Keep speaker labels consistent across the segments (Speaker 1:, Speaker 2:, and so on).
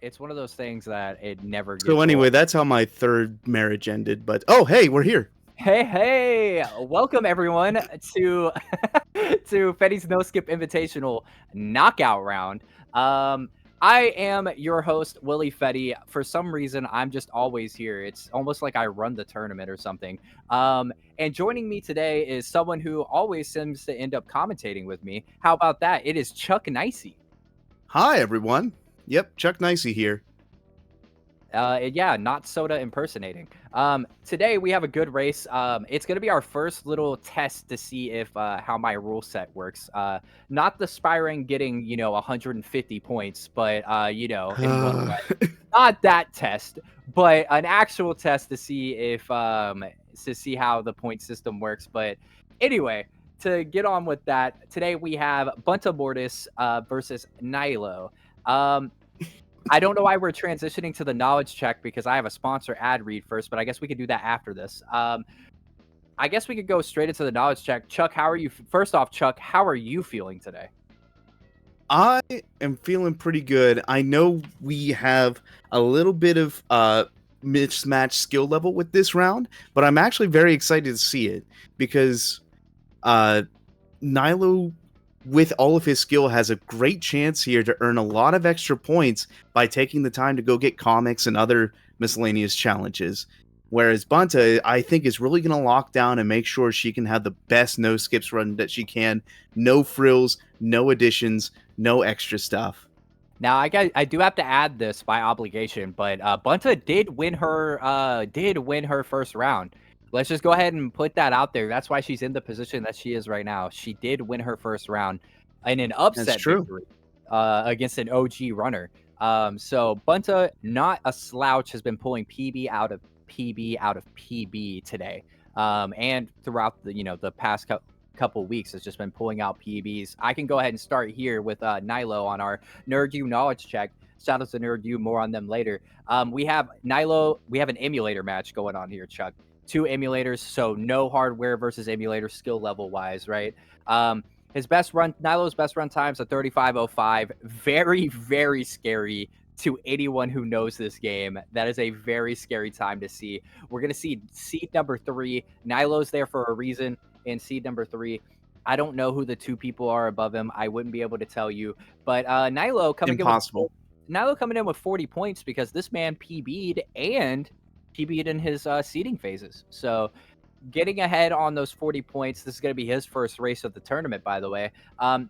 Speaker 1: it's one of those things that it never
Speaker 2: So
Speaker 1: gets old.
Speaker 2: anyway, that's how my third marriage ended. But oh, hey, we're here.
Speaker 1: Hey, welcome everyone to to Fetty's No Skip Invitational Knockout Round. Um, I am your host, Willie Fetty. For some reason, I'm just always here. It's almost like I run the tournament or something. And joining me today is someone who always seems to end up commentating with me. How about that? It is Chuck Nicey.
Speaker 2: Hi, everyone. Yep, Chuck Nicey here.
Speaker 1: Yeah, not soda impersonating. Today we have a good race. It's gonna be our first little test to see if how my rule set works. Not the Spyring getting 150 points, but in one not that test, but an actual test to see if to see how the point system works. But anyway, to get on with that, today we have Bunta Mortis versus Nilo. I don't know why we're transitioning to the knowledge check because I have a sponsor ad read first, but I guess we could do that after this. I guess we could go straight into the knowledge check. Chuck, how are you? First off, Chuck, how are you feeling today?
Speaker 2: I am feeling pretty good. I know we have a little bit of mismatched skill level with this round, but I'm actually very excited to see it because uh, Nilo, with all of his skill, has a great chance here to earn a lot of extra points by taking the time to go get comics and other miscellaneous challenges. Whereas Bunta, I think, is really going to lock down and make sure she can have the best no skips run that she can. No frills, no additions, no extra stuff.
Speaker 1: Now, I do have to add this by obligation, but Bunta did win her first round. Let's just go ahead and put that out there. That's why she's in the position that she is right now. She did win her first round in an
Speaker 2: That's
Speaker 1: upset
Speaker 2: true.
Speaker 1: victory against an OG runner. So Bunta, not a slouch, has been pulling PB out of PB out of PB today, and throughout the past couple weeks has just been pulling out PBs. I can go ahead and start here with Nilo on our Nerd U knowledge check. Shout out to Nerd U, more on them later. We have Nilo. We have an emulator match going on here, Chuck. Two emulators, so no hardware versus emulator skill level wise, right? His best run, Nilo's best run times a 35:05. Very, very scary to anyone who knows this game. That is a very scary time to see. We're gonna see seed number 3. Nilo's there for a reason in seed number 3. I don't know who the two people are above him. I wouldn't be able to tell you. But
Speaker 2: Impossible.
Speaker 1: Nilo coming in with 40 points because this man PB'd and PB'd in his seeding phases. So getting ahead on those 40 points. This is going to be his first race of the tournament, by the way.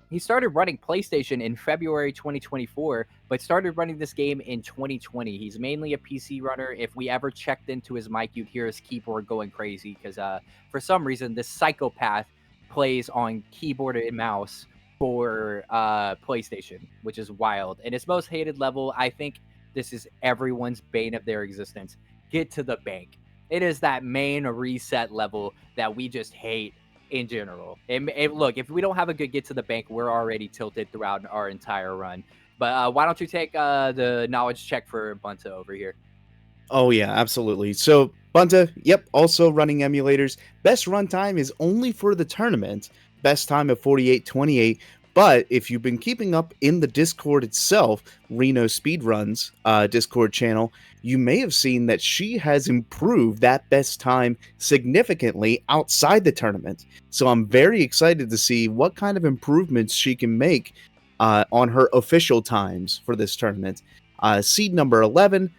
Speaker 1: He started running PlayStation in February 2024, but started running this game in 2020. He's mainly a PC runner. If we ever checked into his mic, you'd hear his keyboard going crazy because for some reason, this psychopath plays on keyboard and mouse for PlayStation, which is wild. And his most hated level, I think this is everyone's bane of their existence. Get to the bank. It is that main reset level that we just hate in general. Look, if we don't have a good get to the bank, we're already tilted throughout our entire run. But why don't you take the knowledge check for Bunta over here?
Speaker 2: Oh, yeah, absolutely. So, Bunta, yep, also running emulators. Best runtime is only for the tournament. Best time of 48:28. But if you've been keeping up in the Discord itself, Reno Speedrun's Discord channel, you may have seen that she has improved that best time significantly outside the tournament. So I'm very excited to see what kind of improvements she can make on her official times for this tournament. Seed number 11,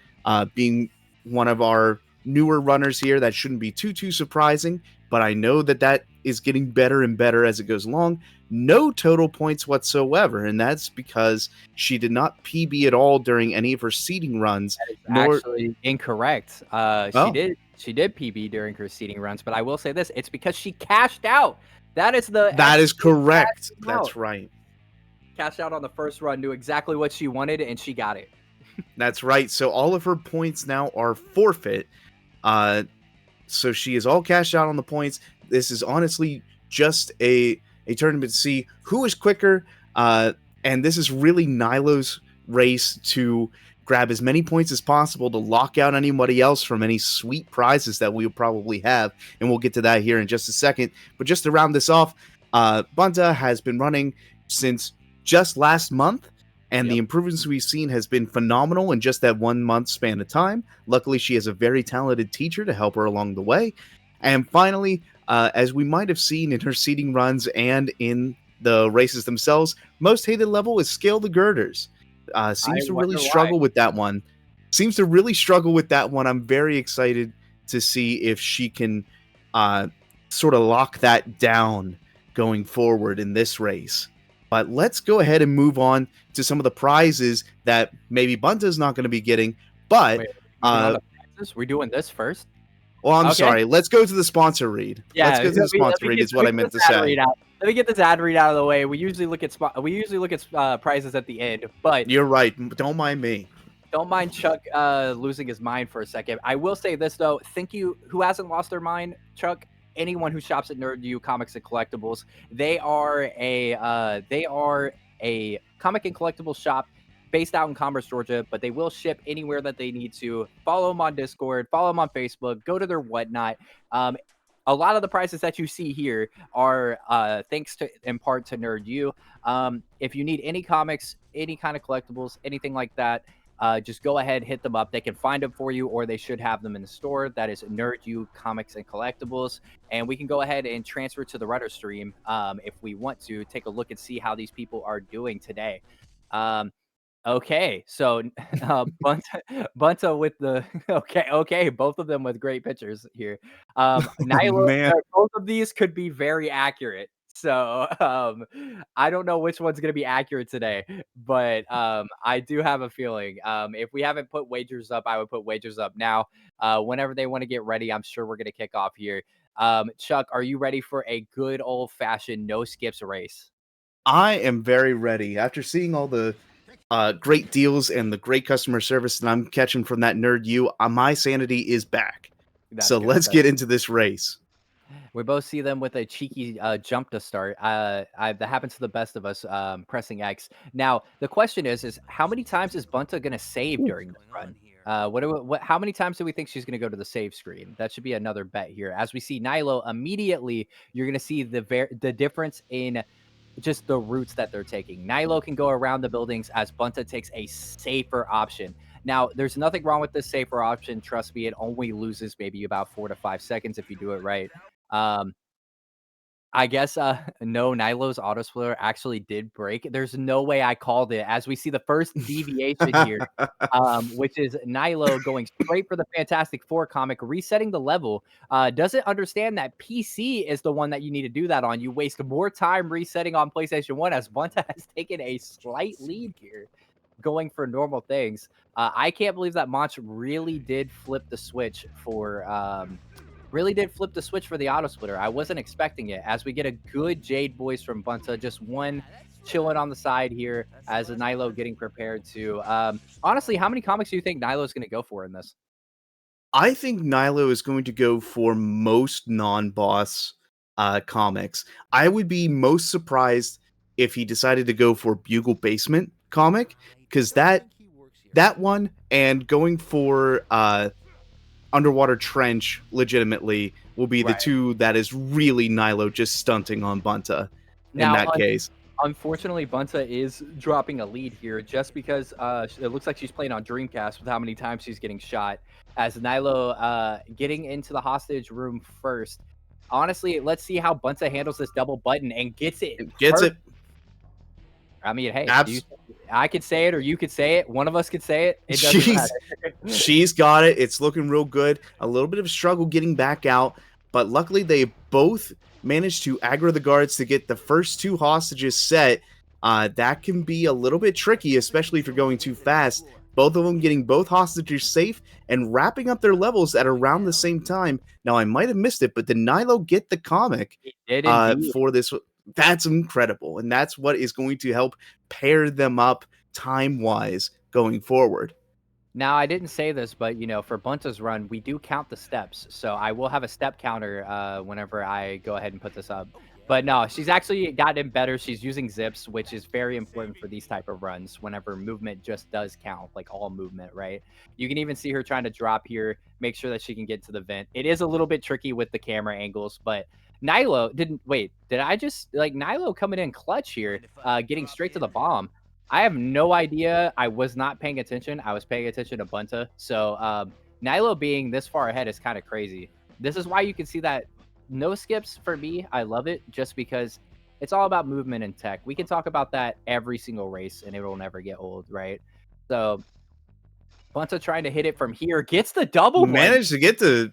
Speaker 2: being one of our newer runners here, that shouldn't be too surprising, but I know that is getting better and better as it goes along. No total points whatsoever, and that's because she did not PB at all during any of her seeding runs.
Speaker 1: That is
Speaker 2: Nor
Speaker 1: actually incorrect.
Speaker 2: oh,
Speaker 1: She did PB during her seeding runs, but I will say this: it's because she cashed out. That is the
Speaker 2: that is correct.
Speaker 1: out.
Speaker 2: That's right.
Speaker 1: Cashed out on the first run, knew exactly what she wanted, and she got it.
Speaker 2: That's right. So all of her points now are forfeit. So she is all cashed out on the points. This is honestly just a tournament to see who is quicker. And this is really Nilo's race to grab as many points as possible to lock out anybody else from any sweet prizes that we'll probably have. And we'll get to that here in just a second. But just to round this off, Bunta has been running since just last month. and the
Speaker 1: Yep.
Speaker 2: improvements we've seen has been phenomenal in just that 1 month span of time. Luckily, she has a very talented teacher to help her along the way. And finally, as we might have seen in her seeding runs and in the races themselves, most hated level is Scale the Girders.
Speaker 1: I
Speaker 2: Seems to really
Speaker 1: wonder why.
Speaker 2: struggle with that one. Seems to really struggle with that one. I'm very excited to see if she can uh, sort of lock that down going forward in this race. But let's go ahead and move on to some of the prizes that maybe Bunta's not going to be getting. But,
Speaker 1: Wait, moving on to prizes? We're doing this first?
Speaker 2: well, I'm
Speaker 1: Okay.
Speaker 2: sorry. Let's go to the sponsor read. Let's
Speaker 1: Yeah,
Speaker 2: go to the
Speaker 1: let
Speaker 2: sponsor
Speaker 1: me
Speaker 2: read,
Speaker 1: get
Speaker 2: is what I meant
Speaker 1: this
Speaker 2: to
Speaker 1: ad
Speaker 2: say.
Speaker 1: read out. Let me get this ad read out of the way. We usually look at prizes at the end, but
Speaker 2: You're right. Don't mind me.
Speaker 1: don't mind Chuck losing his mind for a second. I will say this though. Thank you. Who hasn't lost their mind, Chuck? Anyone who shops at Nerd U Comics and Collectibles, they are a comic and collectibles shop based out in Commerce, Georgia, but they will ship anywhere that they need to. Follow them on Discord, follow them on Facebook, go to their whatnot. Um, a lot of the prices that you see here are thanks to in part to Nerd U. If you need any comics, any kind of collectibles, anything like that, just go ahead, hit them up. They can find them for you, or they should have them in the store. That is Nerd U Comics and Collectibles. And we can go ahead and transfer to the Rudder stream if we want to take a look and see how these people are doing today. Um, Okay, so Bunta with the okay, both of them with great pictures here.
Speaker 2: Oh,
Speaker 1: Nyla,
Speaker 2: man.
Speaker 1: both of these could be very accurate. So I don't know which one's gonna be accurate today, but I do have a feeling. If we haven't put wagers up, I would put wagers up now. Whenever they want to get ready, I'm sure we're gonna kick off here. Chuck, are you ready for a good old fashioned no skips race?
Speaker 2: I am very ready. After seeing all the great deals and the great customer service that I'm catching from that Nerd U, my sanity is back.
Speaker 1: That's
Speaker 2: So
Speaker 1: good.
Speaker 2: let's get into this race.
Speaker 1: We both see them with a cheeky jump to start. That happens to the best of us. Pressing X. Now the question is how many times is Bunta gonna save
Speaker 2: Ooh.
Speaker 1: during this run? How many times do we think she's gonna go to the save screen? That should be another bet here. As we see Nilo immediately, you're gonna see the difference in just the routes that they're taking. Nilo can go around the buildings as Bunta takes a safer option. Now, there's nothing wrong with this safer option. Trust me, it only loses maybe about 4 to 5 seconds if you do it right. Um, I guess, no, Nilo's auto splitter actually did break. There's no way I called it as we see the first deviation here, which is Nilo going straight for the Fantastic Four comic, resetting the level. Doesn't understand that PC is the one that you need to do that on. You waste more time resetting on PlayStation 1 as Bunta has taken a slight lead here, going for normal things. I can't believe that Monch really did flip the switch for the auto splitter. I wasn't expecting it as we get a good Jade voice from Bunta, just one chilling on the side here as a Nilo getting prepared to. Honestly, how many comics do you think Nilo is going to go for in this?
Speaker 2: I think Nilo is going to go for most non-boss comics. I would be most surprised if he decided to go for Bugle Basement comic, because that one and going for Underwater Trench legitimately will be the
Speaker 1: Right.
Speaker 2: two that is really Nilo just stunting on Bunta in
Speaker 1: Now,
Speaker 2: that case.
Speaker 1: unfortunately, Bunta is dropping a lead here just because it looks like she's playing on Dreamcast with how many times she's getting shot. As Nilo getting into the hostage room first. Honestly, let's see how Bunta handles this double button and gets it
Speaker 2: It gets
Speaker 1: perfect.
Speaker 2: it.
Speaker 1: I mean, hey,
Speaker 2: Abs-
Speaker 1: I could say it or you could say it. One of us could say it. It doesn't
Speaker 2: she's
Speaker 1: matter.
Speaker 2: she's got it. It's looking real good. A little bit of struggle getting back out, but luckily they both managed to aggro the guards to get the first two hostages set. That can be a little bit tricky, especially if you're going too fast. Both of them getting both hostages safe and wrapping up their levels at around the same time. Now, I might have missed it, but did Nilo get the comic
Speaker 1: It did indeed.
Speaker 2: for this? That's incredible. And that's what is going to help pair them up time-wise going forward.
Speaker 1: Now, I didn't say this, but for Bunta's run, we do count the steps. So I will have a step counter whenever I go ahead and put this up. But no, she's actually gotten better. She's using zips, which is very important for these type of runs whenever movement just does count, like all movement, right? You can even see her trying to drop here, make sure that she can get to the vent. It is a little bit tricky with the camera angles, but Nilo didn't wait. Did I just like Nilo coming in clutch here, getting straight to the bomb? I have no idea. I was not paying attention. I was paying attention to Bunta. So Nilo being this far ahead is kind of crazy. This is why you can see that no skips for me. I love it just because it's all about movement and tech. We can talk about that every single race and it will never get old, right? So Bunta trying to hit it from here gets the double blend.
Speaker 2: Managed to get the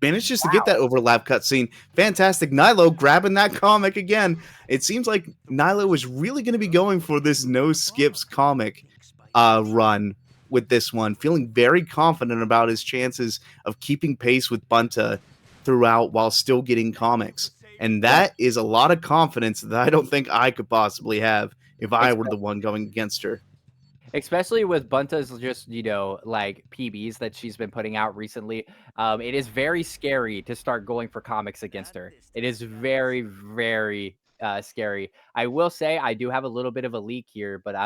Speaker 2: managed just to get
Speaker 1: Wow.
Speaker 2: that overlap cutscene. Fantastic. Nilo grabbing that comic again. It seems like Nilo was really going to be going for this no skips comic run with this one, feeling very confident about his chances of keeping pace with Bunta throughout while still getting comics. And that is a lot of confidence that I don't think I could possibly have if I were the one going against her.
Speaker 1: Especially with Bunta's just, like PBs that she's been putting out recently. It is very scary to start going for comics against her. It is very, very scary. I will say I do have a little bit of a leak here, but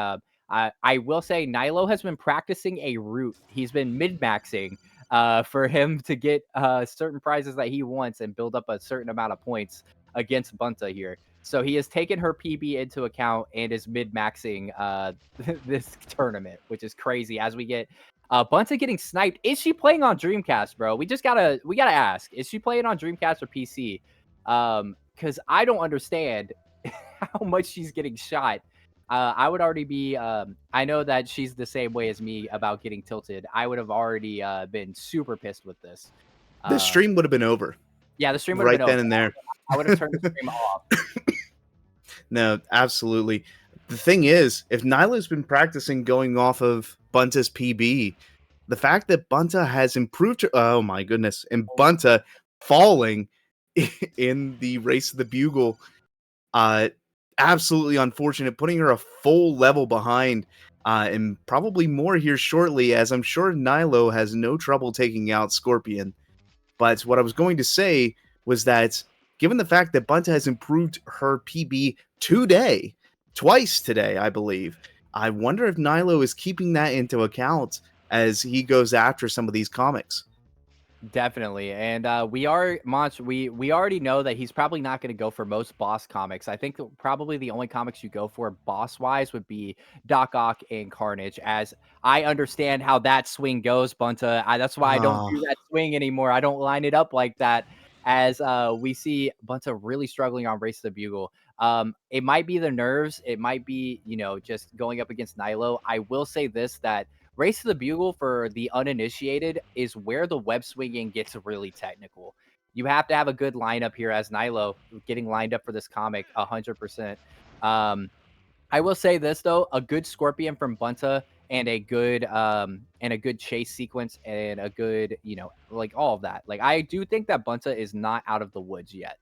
Speaker 1: I will say Nilo has been practicing a route. He's been mid-maxing for him to get certain prizes that he wants and build up a certain amount of points against Bunta here. So he has taken her PB into account and is mid-maxing this tournament, which is crazy. As we get Bunta getting sniped, is she playing on Dreamcast, bro? We gotta ask: is she playing on Dreamcast or PC? Because I don't understand how much she's getting shot. I would already be. I know that she's the same way as me about getting tilted. I would have already been super pissed with this.
Speaker 2: This stream would have been over.
Speaker 1: Yeah, the stream would have
Speaker 2: right
Speaker 1: been
Speaker 2: then
Speaker 1: over.
Speaker 2: and there.
Speaker 1: I would have turned the stream off.
Speaker 2: No, absolutely. The thing is, if Nyla's been practicing going off of Bunta's PB, the fact that Bunta has improved, oh my goodness, and Bunta falling in the race of the Bugle, absolutely unfortunate, putting her a full level behind, and probably more here shortly, as I'm sure Nilo has no trouble taking out Scorpion. But what I was going to say was that given the fact that Bunta has improved her PB twice today, I believe, I wonder if Nilo is keeping that into account as he goes after some of these comics.
Speaker 1: Definitely, and we already know that he's probably not going to go for most boss comics. I think probably the only comics you go for boss wise would be Doc Ock and Carnage. As I understand how that swing goes, Bunta. That's why I don't do that swing anymore. I don't line it up like that. As we see Bunta really struggling on Race to the Bugle. It might be the nerves. It might be just going up against Nilo. I will say this that. Race to the Bugle for the uninitiated is where the web swinging gets really technical. You have to have a good lineup here as Nilo getting lined up for this comic 100%. I will say this though, a good Scorpion from Bunta and a good chase sequence and a good, like all of that. Like I do think that Bunta is not out of the woods yet,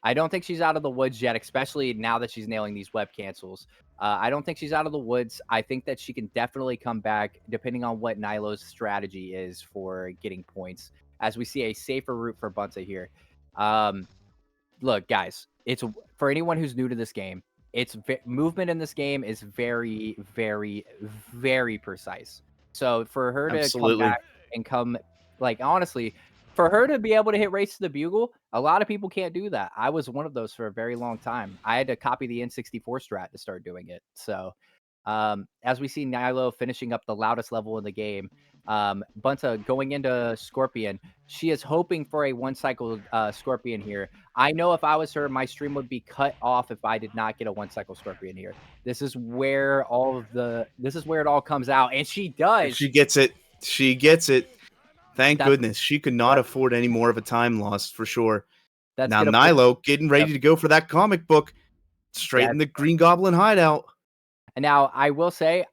Speaker 1: I don't think she's out of the woods yet, especially now that she's nailing these web cancels. I don't think she's out of the woods. I think that she can definitely come back depending on what Nilo's strategy is for getting points. As we see a safer route for Bunta here. Look, guys, it's for anyone who's new to this game. It's movement in this game is very, very, very precise. So for her to come back and come, like honestly, for her to be able to hit Race to the Bugle, a lot of people can't do that. I was one of those for a very long time. I had to copy the N64 strat to start doing it. So as we see Nilo finishing up the loudest level in the game, Bunta going into Scorpion, she is hoping for a one-cycle Scorpion here. I know if I was her, my stream would be cut off if I did not get a one-cycle Scorpion here. This is where it all comes out, and she does.
Speaker 2: She gets it. She gets it. Thank goodness. She could not afford any more of a time loss for sure. Now Nilo getting ready to go for that comic book straight in the Green Goblin hideout.
Speaker 1: And now I will say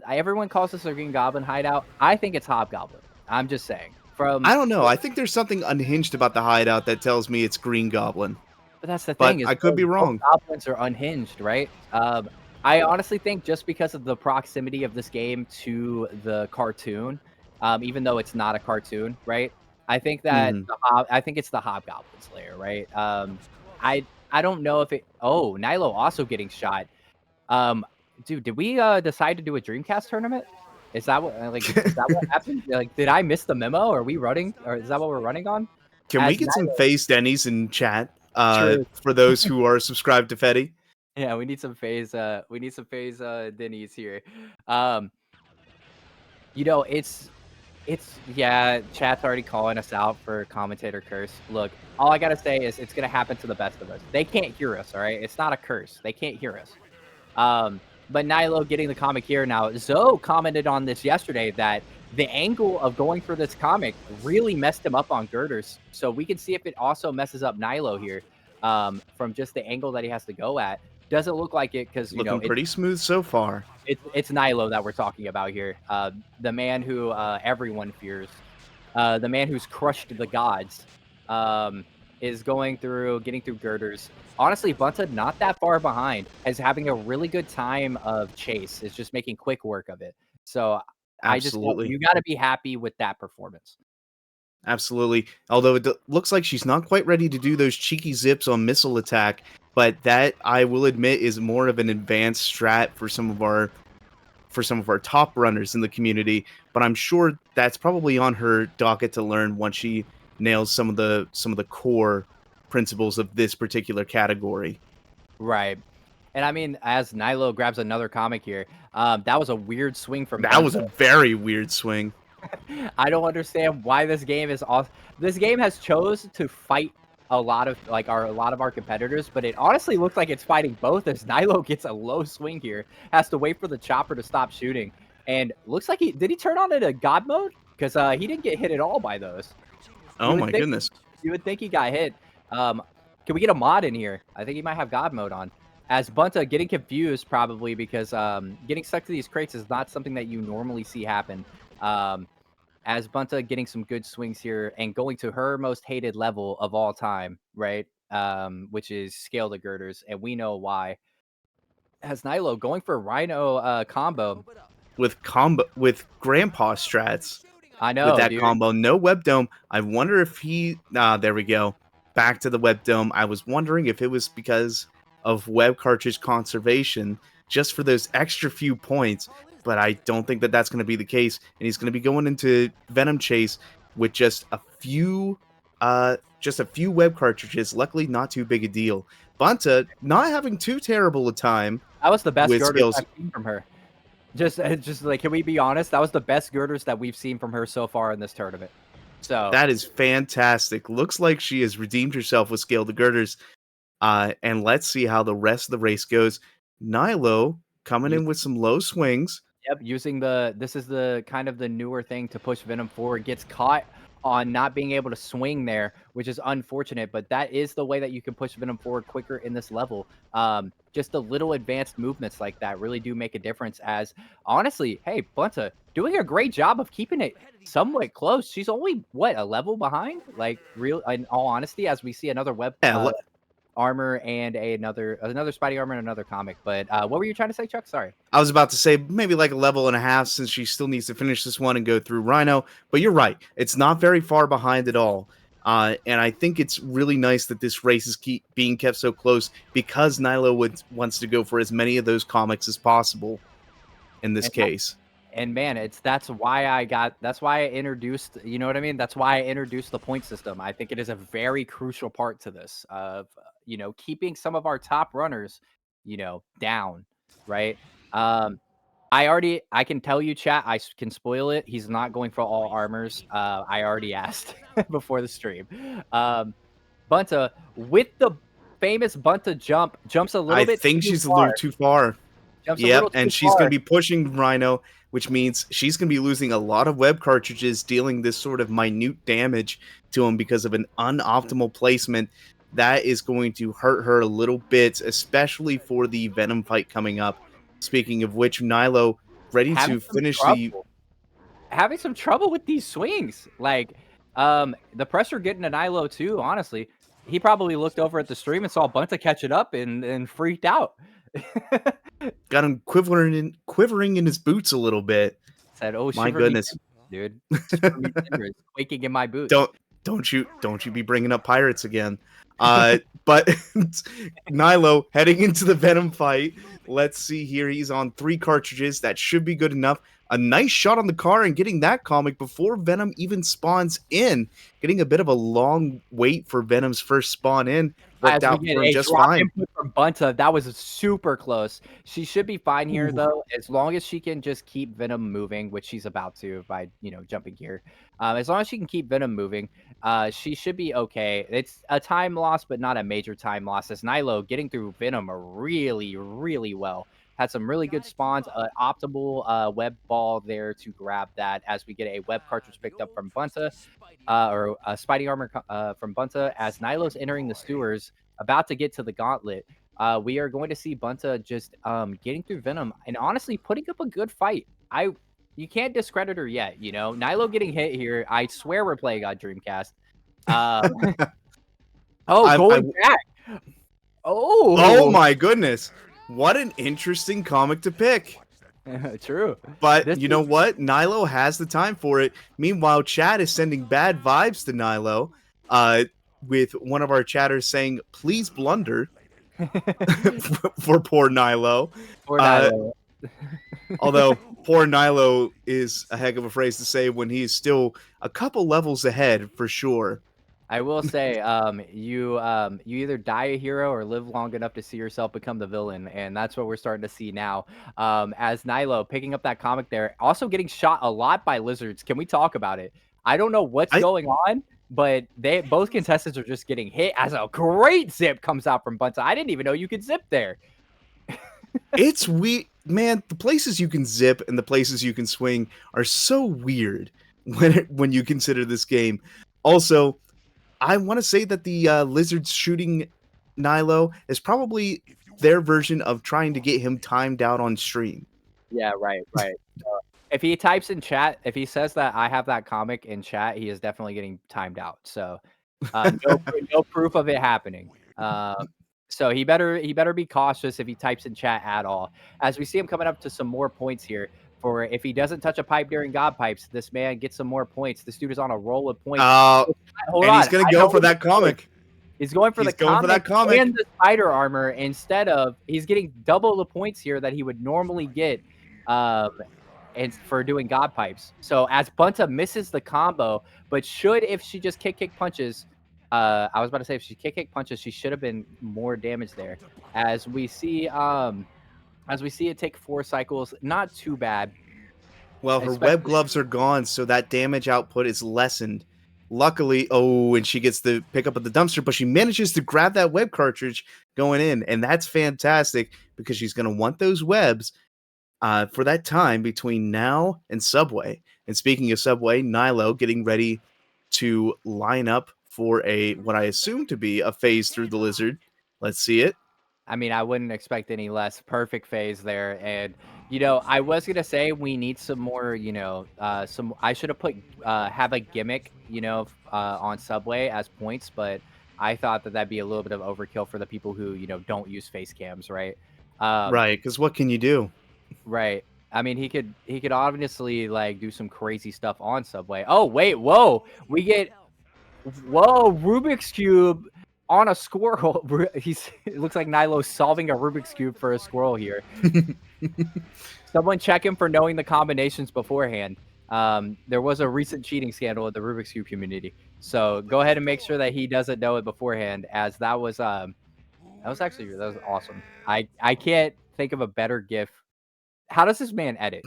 Speaker 1: everyone calls this a Green Goblin hideout. I think it's Hobgoblin. I'm just saying.
Speaker 2: I don't know. I think there's something unhinged about the hideout that tells me it's Green Goblin.
Speaker 1: But that's the thing.
Speaker 2: I could be wrong.
Speaker 1: Goblins are unhinged, right? I honestly think just because of the proximity of this game to the cartoon, even though it's not a cartoon, right? I think that I think it's the Hobgoblin's lair, right? I don't know if it. Oh, Nilo also getting shot. Dude, did we decide to do a Dreamcast tournament? Is that what happened? Like, did I miss the memo? Are we running, or is that what we're running on?
Speaker 2: Can we get some face Denny's in chat for those who are subscribed to Fetty?
Speaker 1: Yeah, we need some phase Denny's here. Um, you know, it's yeah, chat's already calling us out for commentator curse. Look, all I gotta say is it's gonna happen to the best of us. They can't hear us, all right? It's not a curse. They can't hear us. But Nilo getting the comic here now. Zoe commented on this yesterday that the angle of going for this comic really messed him up on girders. So we can see if it also messes up Nilo here from just the angle that he has to go at. Doesn't look like it because you know
Speaker 2: Looking pretty smooth so far.
Speaker 1: it's Nilo that we're talking about here. The man who everyone fears, the man who's crushed the gods, um, is going through, getting through girders. Honestly, Bunta not that far behind, is having a really good time of chase. Is just making quick work of it. So I just
Speaker 2: Absolutely.
Speaker 1: you got to be happy with that performance.
Speaker 2: Absolutely. Although looks like she's not quite ready to do those cheeky zips on missile attack, but that I will admit is more of an advanced strat for some of our top runners in the community. But I'm sure that's probably on her docket to learn once she nails some of the core principles of this particular category.
Speaker 1: Right. And I mean, as Nilo grabs another comic here, that was a weird swing from
Speaker 2: That was a
Speaker 1: Bunta.
Speaker 2: very weird swing.
Speaker 1: I don't understand why this game is all. This game has chose to fight a lot of a lot of our competitors, but it honestly looks like it's fighting both as Nilo gets a low swing here, has to wait for the chopper to stop shooting, and looks like he turn on into God mode because he didn't get hit at all by those. You
Speaker 2: Oh
Speaker 1: would
Speaker 2: my
Speaker 1: think
Speaker 2: goodness.
Speaker 1: you would think he got hit. Um, can we get a mod in here? I think he might have God mode on. As Bunta getting confused probably because getting stuck to these crates is not something that you normally see happen. Um, as Bunta getting some good swings here and going to her most hated level of all time, right? Which is scale the girders, and we know why. As Nilo going for Rhino combo.
Speaker 2: With grandpa strats
Speaker 1: I
Speaker 2: with
Speaker 1: know,
Speaker 2: that
Speaker 1: dude.
Speaker 2: combo. No web dome. I wonder if there we go. Back to the web dome. I was wondering if it was because of web cartridge conservation just for those extra few points, but I don't think that that's going to be the case, and he's going to be going into Venom Chase with just a few web cartridges. Luckily not too big a deal. Bunta not having too terrible a time
Speaker 1: That was the best
Speaker 2: with
Speaker 1: girders
Speaker 2: skills.
Speaker 1: I've seen from her. Just like, can we be honest? That was the best girders that we've seen from her so far in this tournament. So
Speaker 2: That is fantastic. Looks like she has redeemed herself with Scale the Girders. And let's see how the rest of the race goes. Nilo coming in with some low swings.
Speaker 1: yep, using this is the kind of the newer thing to push Venom forward. Gets caught on not being able to swing there, which is unfortunate, but that is the way that you can push Venom forward quicker in this level. Just the little advanced movements like that really do make a difference as honestly, hey, Bunta doing a great job of keeping it somewhat close. She's only what, a level behind? Like real in all honesty, as we see another web
Speaker 2: Yeah,
Speaker 1: armor and another Spidey armor and another comic. But what were you trying to say, Chuck? Sorry.
Speaker 2: I was about to say maybe like a level and a half since she still needs to finish this one and go through Rhino. But you're right. It's not very far behind at all. And I think it's really nice that this race is being kept so close because Nilo wants to go for as many of those comics as possible in this
Speaker 1: And
Speaker 2: case.
Speaker 1: And man, that's why I introduced, you know what I mean? That's why I introduced the point system. I think it is a very crucial part to this of, keeping some of our top runners, down, right? Um, I can tell you, chat, can spoil it. He's not going for all armors. I already asked before the stream. Um, Bunta with the famous Bunta jumps a little
Speaker 2: I
Speaker 1: bit
Speaker 2: think
Speaker 1: too
Speaker 2: she's a little
Speaker 1: far.
Speaker 2: too far.
Speaker 1: Jumps a
Speaker 2: Yep,
Speaker 1: little too
Speaker 2: and she's going
Speaker 1: far.
Speaker 2: to be pushing Rhino, which means she's going to be losing a lot of web cartridges, dealing this sort of minute damage to him because of an unoptimal placement. That is going to hurt her a little bit, especially for the Venom fight coming up. Speaking of which, Nilo ready
Speaker 1: Having
Speaker 2: to
Speaker 1: some
Speaker 2: finish the.
Speaker 1: trouble. Having some trouble with these swings. Like, the pressure getting to Nilo too, honestly. He probably looked over at the stream and saw Bunta catch it up and freaked out.
Speaker 2: Got him quivering in his boots a little bit.
Speaker 1: Said, "Oh,
Speaker 2: My
Speaker 1: shiver me
Speaker 2: goodness.
Speaker 1: timbers, dude. Shiver me timbers, quaking in my boots."
Speaker 2: Don't you be bringing up pirates again. But Nilo heading into the Venom fight. Let's see here. He's on 3 cartridges. That should be good enough. A nice shot on the car and getting that comic before Venom even spawns in. Getting a bit of a long wait for Venom's first spawn in. Worked
Speaker 1: As we
Speaker 2: out
Speaker 1: get
Speaker 2: for him
Speaker 1: a
Speaker 2: just
Speaker 1: drop
Speaker 2: fine.
Speaker 1: input from Bunta, that was super close. She should be fine here,
Speaker 2: Ooh.
Speaker 1: though, as long as she can just keep Venom moving, which she's about to by, jumping here. As long as she can keep Venom moving, she should be okay. It's a time loss, but not a major time loss, as Nilo getting through Venom really, really well. Had some really good spawns, optimal web ball there to grab that as we get a web cartridge picked up from Bunta, or Spidey armor from Bunta as Nilo's entering the sewers, about to get to the gauntlet. We are going to see Bunta just getting through Venom and honestly putting up a good fight. You can't discredit her yet, Nilo getting hit here. I swear we're playing on Dreamcast. Um, oh,
Speaker 2: I
Speaker 1: going back.
Speaker 2: Oh
Speaker 1: Oh,
Speaker 2: my goodness. What an interesting comic to pick.
Speaker 1: true.
Speaker 2: But
Speaker 1: This
Speaker 2: you know
Speaker 1: is
Speaker 2: what? Nilo has the time for it. Meanwhile, Chad is sending bad vibes to Nilo, with one of our chatters saying, please blunder for poor Nilo.
Speaker 1: for
Speaker 2: Uh,
Speaker 1: Nilo.
Speaker 2: although poor Nilo is a heck of a phrase to say when he's still a couple levels ahead for sure.
Speaker 1: I will say, you either die a hero or live long enough to see yourself become the villain, and that's what we're starting to see now. As Nilo picking up that comic there, also getting shot a lot by lizards. Can we talk about it? I don't know what's
Speaker 2: I
Speaker 1: going on, but they both contestants are just getting hit as a great zip comes out from Bunta. I didn't even know you could zip there.
Speaker 2: It's we man, the places you can zip and the places you can swing are so weird when you consider this game. Also, I want to say that the lizards shooting Nilo is probably their version of trying to get him timed out on stream.
Speaker 1: Yeah, right, right. If he types in chat, if he says that I have that comic in chat, he is definitely getting timed out. So, no proof of it happening. So he better be cautious if he types in chat at all. As we see him coming up to some more points here. For if he doesn't touch a pipe during God pipes, this man gets some more points. This dude is on a roll of points.
Speaker 2: Uh,
Speaker 1: Hold
Speaker 2: and
Speaker 1: on,
Speaker 2: he's gonna
Speaker 1: I
Speaker 2: go
Speaker 1: know
Speaker 2: for
Speaker 1: what
Speaker 2: that
Speaker 1: he's doing.
Speaker 2: comic.
Speaker 1: He's going for
Speaker 2: He's
Speaker 1: the
Speaker 2: going for that comic.
Speaker 1: and the spider armor instead of he's getting double the points here that he would normally get. Um, and for doing God pipes. So as Bunta misses the combo, but should if she just kick punches, I was about to say if she kick punches, she should have been more damage there. As we see it take 4 cycles, not too bad.
Speaker 2: Well, her web
Speaker 1: Especially
Speaker 2: gloves are gone, so that damage output is lessened. Luckily, and she gets the pick up at the dumpster, but she manages to grab that web cartridge going in, and that's fantastic because she's going to want those webs for that time between now and Subway. And speaking of Subway, Nilo getting ready to line up for a what I assume to be a phase through the lizard. Let's see it.
Speaker 1: I mean, I wouldn't expect any less. Perfect phase there. And, I was going to say we need some more, I should have put, have a gimmick, on Subway as points, but I thought that that'd be a little bit of overkill for the people who, don't use face cams, right? Um,
Speaker 2: Right, because what can you do?
Speaker 1: right. I mean, he could obviously like do some crazy stuff on Subway. Oh, wait, whoa. Whoa, Rubik's Cube on a squirrel. It looks like Nilo's solving a Rubik's Cube for a squirrel here. Someone check him for knowing the combinations beforehand. There was a recent cheating scandal with the Rubik's Cube community. So go ahead and make sure that he doesn't know it beforehand, as that was awesome. I can't think of a better GIF. How does this man edit?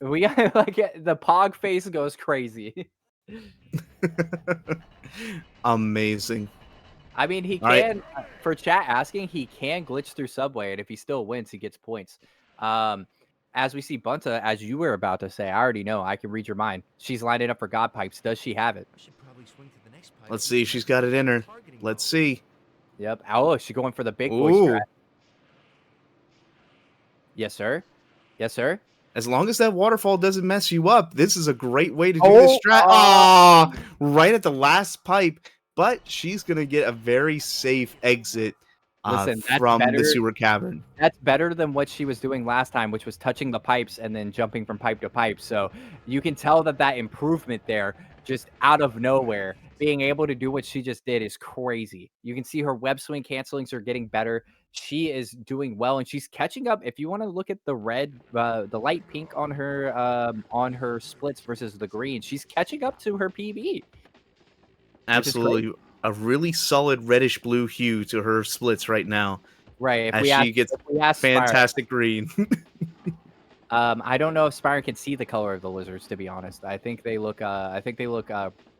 Speaker 1: We got like the pog face goes crazy.
Speaker 2: Amazing.
Speaker 1: I mean, he
Speaker 2: All right.
Speaker 1: can, for chat asking, he can glitch through Subway, and if he still wins, he gets points. As we see Bunta, as you were about to say, I already know. I can read your mind. She's lining up for God pipes. Does she have it?
Speaker 2: Let's see if she's got it in her. Let's see.
Speaker 1: Yep. Oh, she's going for the big boy
Speaker 2: Ooh.
Speaker 1: strat. Yes, sir. Yes, sir.
Speaker 2: As long as that waterfall doesn't mess you up, this is a great way to do this strat. Right at the last pipe, but she's going to get a very safe exit
Speaker 1: Listen, that's
Speaker 2: from the
Speaker 1: better.
Speaker 2: sewer cavern.
Speaker 1: That's better than what she was doing last time, which was touching the pipes and then jumping from pipe to pipe. So you can tell that improvement there, just out of nowhere, being able to do what she just did is crazy. You can see her web swing cancelings are getting better. she is doing well, and she's catching up. If you want to look at the red, the light pink on her splits versus the green, she's catching up to her PB, which is great.
Speaker 2: Absolutely, a really solid reddish blue hue to her splits right now,
Speaker 1: Right.
Speaker 2: as she gets
Speaker 1: If we ask Spire,
Speaker 2: fantastic green.
Speaker 1: I don't know if Spire can see the color of the lizards. To be honest, I think they look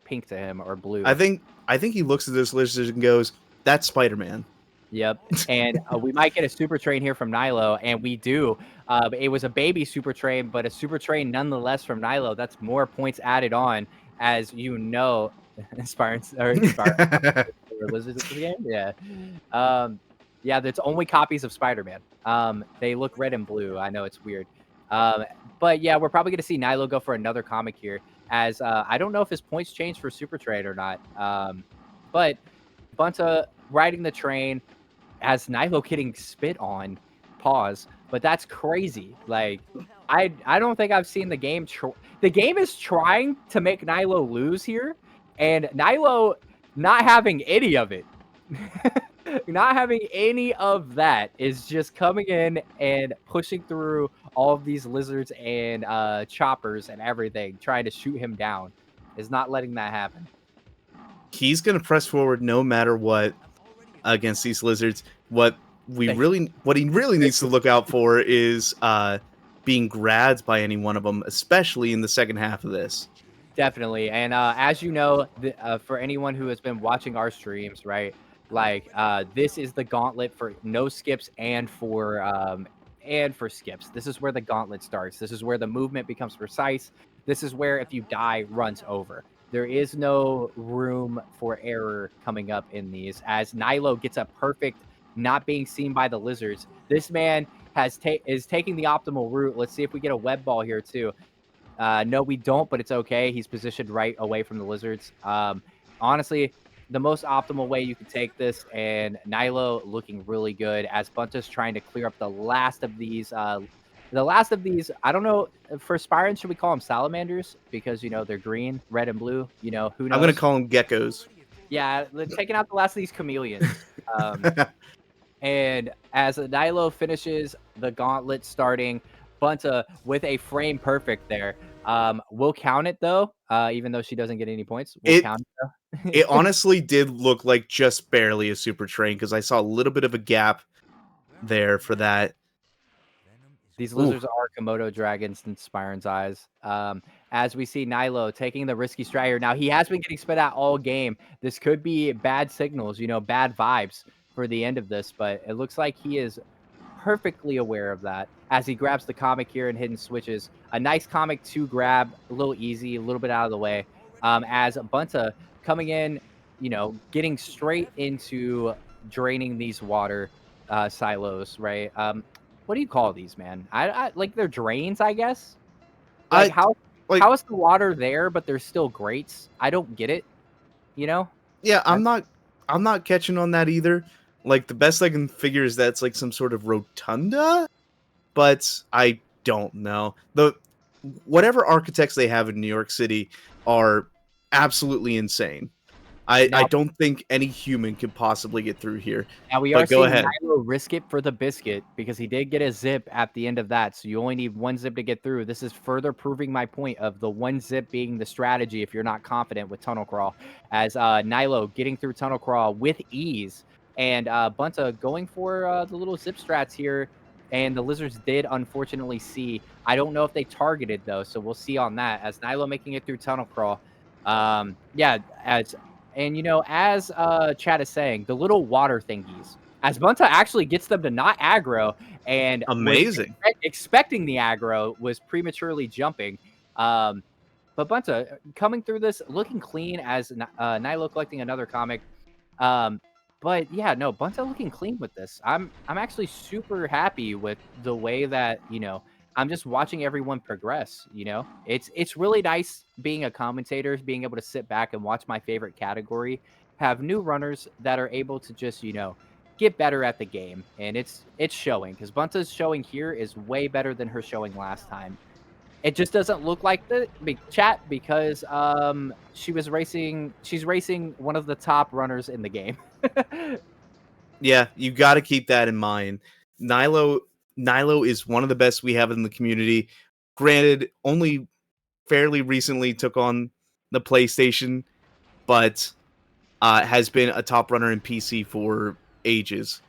Speaker 1: pink to him or
Speaker 2: I
Speaker 1: blue.
Speaker 2: think I think he looks at this lizard and goes, "That's Spider-Man."
Speaker 1: Yep. And we might get a super train here from Nilo, and we do. It was a baby super train, but a super train nonetheless from Nilo. That's more points added on, as you know. Inspire lizards at the game. Yeah. Yeah, there's only copies of Spider-Man. They look red and blue. I know it's weird. Um, but yeah, we're probably gonna see Nilo go for another comic here, as I don't know if his points changed for super train or not. But Bunta riding the train, as Nilo getting spit on, pause, but that's crazy. Like, I don't think I've seen the game. The game is trying to make Nilo lose here, and Nilo not having any of it. Not having any of that, is just coming in and pushing through all of these lizards and choppers and everything, trying to shoot him down. Is not letting that happen.
Speaker 2: He's gonna press forward no matter what against these lizards. What he really needs to look out for is being grabbed by any one of them, especially in the second half of this.
Speaker 1: Definitely. And as you know, for anyone who has been watching our streams, right? Like this is the gauntlet for no skips and for skips. This is where the gauntlet starts. This is where the movement becomes precise. This is where if you die, runs over. There is no room for error coming up in these. As Nilo gets a perfect not being seen by the lizards. This man is taking the optimal route. Let's see if we get a web ball here too. No, we don't, but it's okay. He's positioned right away from the lizards. Honestly, the most optimal way you can take this, and Nilo looking really good as Bunta's trying to clear up the last of these. I don't know. For Spirens, should we call them salamanders? Because, you know, they're green, red, and blue. You know, who
Speaker 2: I'm gonna
Speaker 1: knows?
Speaker 2: call them geckos.
Speaker 1: Yeah, taking out the last of these chameleons. And as Nilo finishes the gauntlet starting, Bunta with a frame perfect there. We'll count it though, even though she doesn't get any points. We'll
Speaker 2: it
Speaker 1: count
Speaker 2: it
Speaker 1: it.
Speaker 2: honestly did look like just barely a super train because I saw a little bit of a gap there for that.
Speaker 1: These
Speaker 2: Ooh,
Speaker 1: lizards are Komodo dragons in Spyron's eyes. As we see Nilo taking the risky strat here. Now, he has been getting spit out all game. This could be bad signals, you know, bad vibes for the end of this, but it looks like he is perfectly aware of that as he grabs the comic here and hidden switches. A nice comic to grab, a little easy, a little bit out of the way. As Bunta coming in, you know, getting straight into draining these water silos, right? What do you call these, man? I like they're drains, I guess. Like
Speaker 2: I like
Speaker 1: how is the water there, but there's still grates? I don't get it. You know?
Speaker 2: yeah,
Speaker 1: That's
Speaker 2: I'm not catching on that either. Like the best I can figure is that's like some sort of rotunda, but I don't know. The whatever architects they have in New York City are absolutely insane. I
Speaker 1: now
Speaker 2: don't think any human could possibly get through here.
Speaker 1: Now we are
Speaker 2: But go
Speaker 1: seeing
Speaker 2: ahead.
Speaker 1: Nilo risk it for the biscuit because he did get a zip at the end of that. So you only need one zip to get through. This is further proving my point of the one zip being the strategy if you're not confident with tunnel crawl. As Nilo getting through tunnel crawl with ease, and Bunta going for the little zip strats here. And the lizards did unfortunately see. I don't know if they targeted though, so we'll see on that. As Nilo making it through tunnel crawl. Yeah, as and you know, as Chad is saying, the little water thingies, as Bunta actually gets them to not aggro and was
Speaker 2: Amazing.
Speaker 1: expecting the aggro, was prematurely jumping. Um, but Bunta coming through this looking clean as Nilo collecting another comic. Um, but yeah, no, Bunta looking clean with this. I'm actually super happy with the way that, you know, I'm just watching everyone progress, you know. It's really nice being a commentator, being able to sit back and watch my favorite category, have new runners that are able to just, you know, get better at the game. And it's showing because Bunta's showing here is way better than her showing last time. It just doesn't look like the big chat because she's racing one of the top runners in the game.
Speaker 2: Yeah, you got to keep that in mind. Nilo Nilo is one of the best we have in the community. Granted, only fairly recently took on the PlayStation, but has been a top runner in PC for ages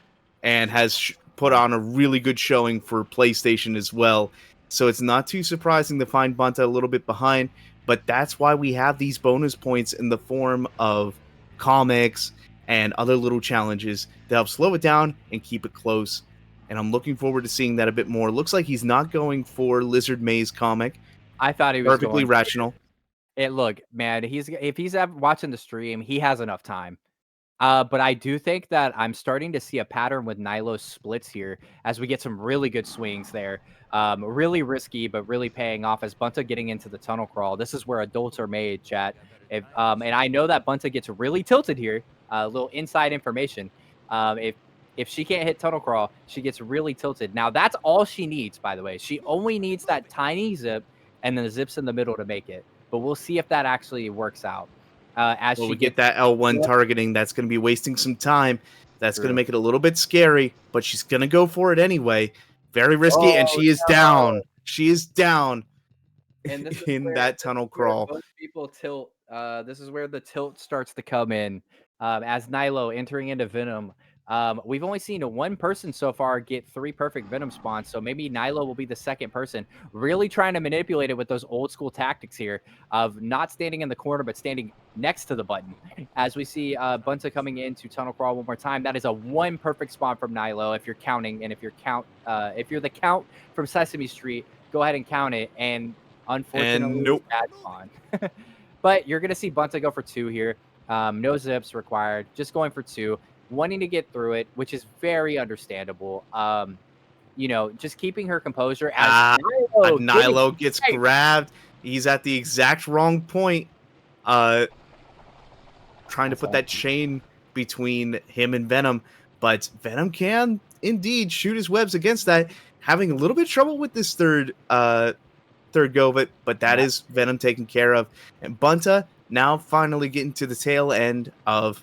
Speaker 2: and has put on a really good showing for PlayStation as well. So it's not too surprising to find Bunta a little bit behind, but that's why we have these bonus points in the form of comics and other little challenges to help slow it down and keep it close. And I'm looking forward to seeing that a bit more. Looks like he's not going for Lizard Maze comic.
Speaker 1: I thought he was
Speaker 2: Perfectly
Speaker 1: going
Speaker 2: rational.
Speaker 1: look, man, if he's ever watching the stream, he has enough time. But I do think that I'm starting to see a pattern with Nilo's splits here as we get some really good swings there. Really risky, but really paying off as Bunta getting into the tunnel crawl. This is where adults are made, chat. And I know that Bunta gets really tilted here. A little inside information. If she can't hit tunnel crawl, she gets really tilted. Now that's all she needs, by the way. She only needs that tiny zip and then the zips in the middle to make it. But we'll see if that actually works out. As
Speaker 2: Well,
Speaker 1: she
Speaker 2: we get
Speaker 1: gets
Speaker 2: that L1 targeting. That's going to be wasting some time. That's going to
Speaker 1: through.
Speaker 2: make it a little bit scary, but she's going to go for it anyway. Very risky, and
Speaker 1: Oh,
Speaker 2: she is
Speaker 1: no.
Speaker 2: down. She is down
Speaker 1: And this is
Speaker 2: in
Speaker 1: where
Speaker 2: that tunnel crawl.
Speaker 1: both people tilt. This is where the tilt starts to come in. As Nilo entering into Venom. We've only seen one person so far get 3 perfect Venom spawns, so maybe Nilo will be the second person, really trying to manipulate it with those old school tactics here of not standing in the corner, but standing next to the button. As we see Bunta coming into Tunnel Crawl one more time, that is a 1 perfect spawn from Nilo if you're counting, and if you're the count from Sesame Street, go ahead and count it, and
Speaker 2: And
Speaker 1: unfortunately,
Speaker 2: nope.
Speaker 1: bad spawn. But you're going to see Bunta go for 2 here. No zips required, just going for 2, wanting to get through it, which is very understandable. Just keeping her composure as
Speaker 2: Ah,
Speaker 1: Nilo getting
Speaker 2: Nilo gets
Speaker 1: sniped.
Speaker 2: grabbed. He's at the exact wrong point. Uh, Trying to
Speaker 1: That's
Speaker 2: put that chain between him and Venom, but Venom can indeed shoot his webs against that. Having a little bit of trouble with this third go of it, but that
Speaker 1: Yep.
Speaker 2: is Venom taken care of. And Bunta now finally getting to the tail end of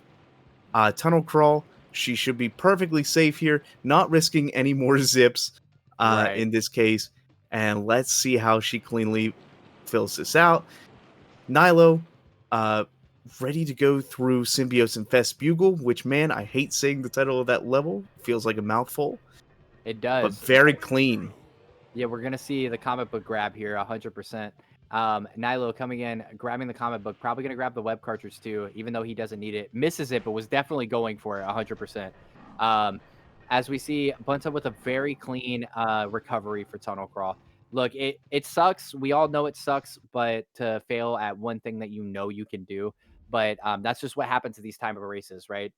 Speaker 2: Tunnel Crawl. She should be perfectly safe here, not risking any more zips
Speaker 1: Right.
Speaker 2: in this case. And let's see how she cleanly fills this out. Nilo, uh, ready to go through Symbiote Infest Bugle, which, man, I hate saying the title of that level. Feels like a mouthful,
Speaker 1: It
Speaker 2: but
Speaker 1: does.
Speaker 2: very clean.
Speaker 1: Yeah, we're gonna see the comic book grab here, 100%. Nilo coming in, grabbing the comic book, probably gonna grab the web cartridge too, even though he doesn't need it. Misses it, but was definitely going for it, 100%. Um, as we see Bunta with a very clean recovery for tunnel crawl. Look, it sucks. We all know it sucks, but to fail at one thing that you know you can do. But that's just what happens to these type of races, right?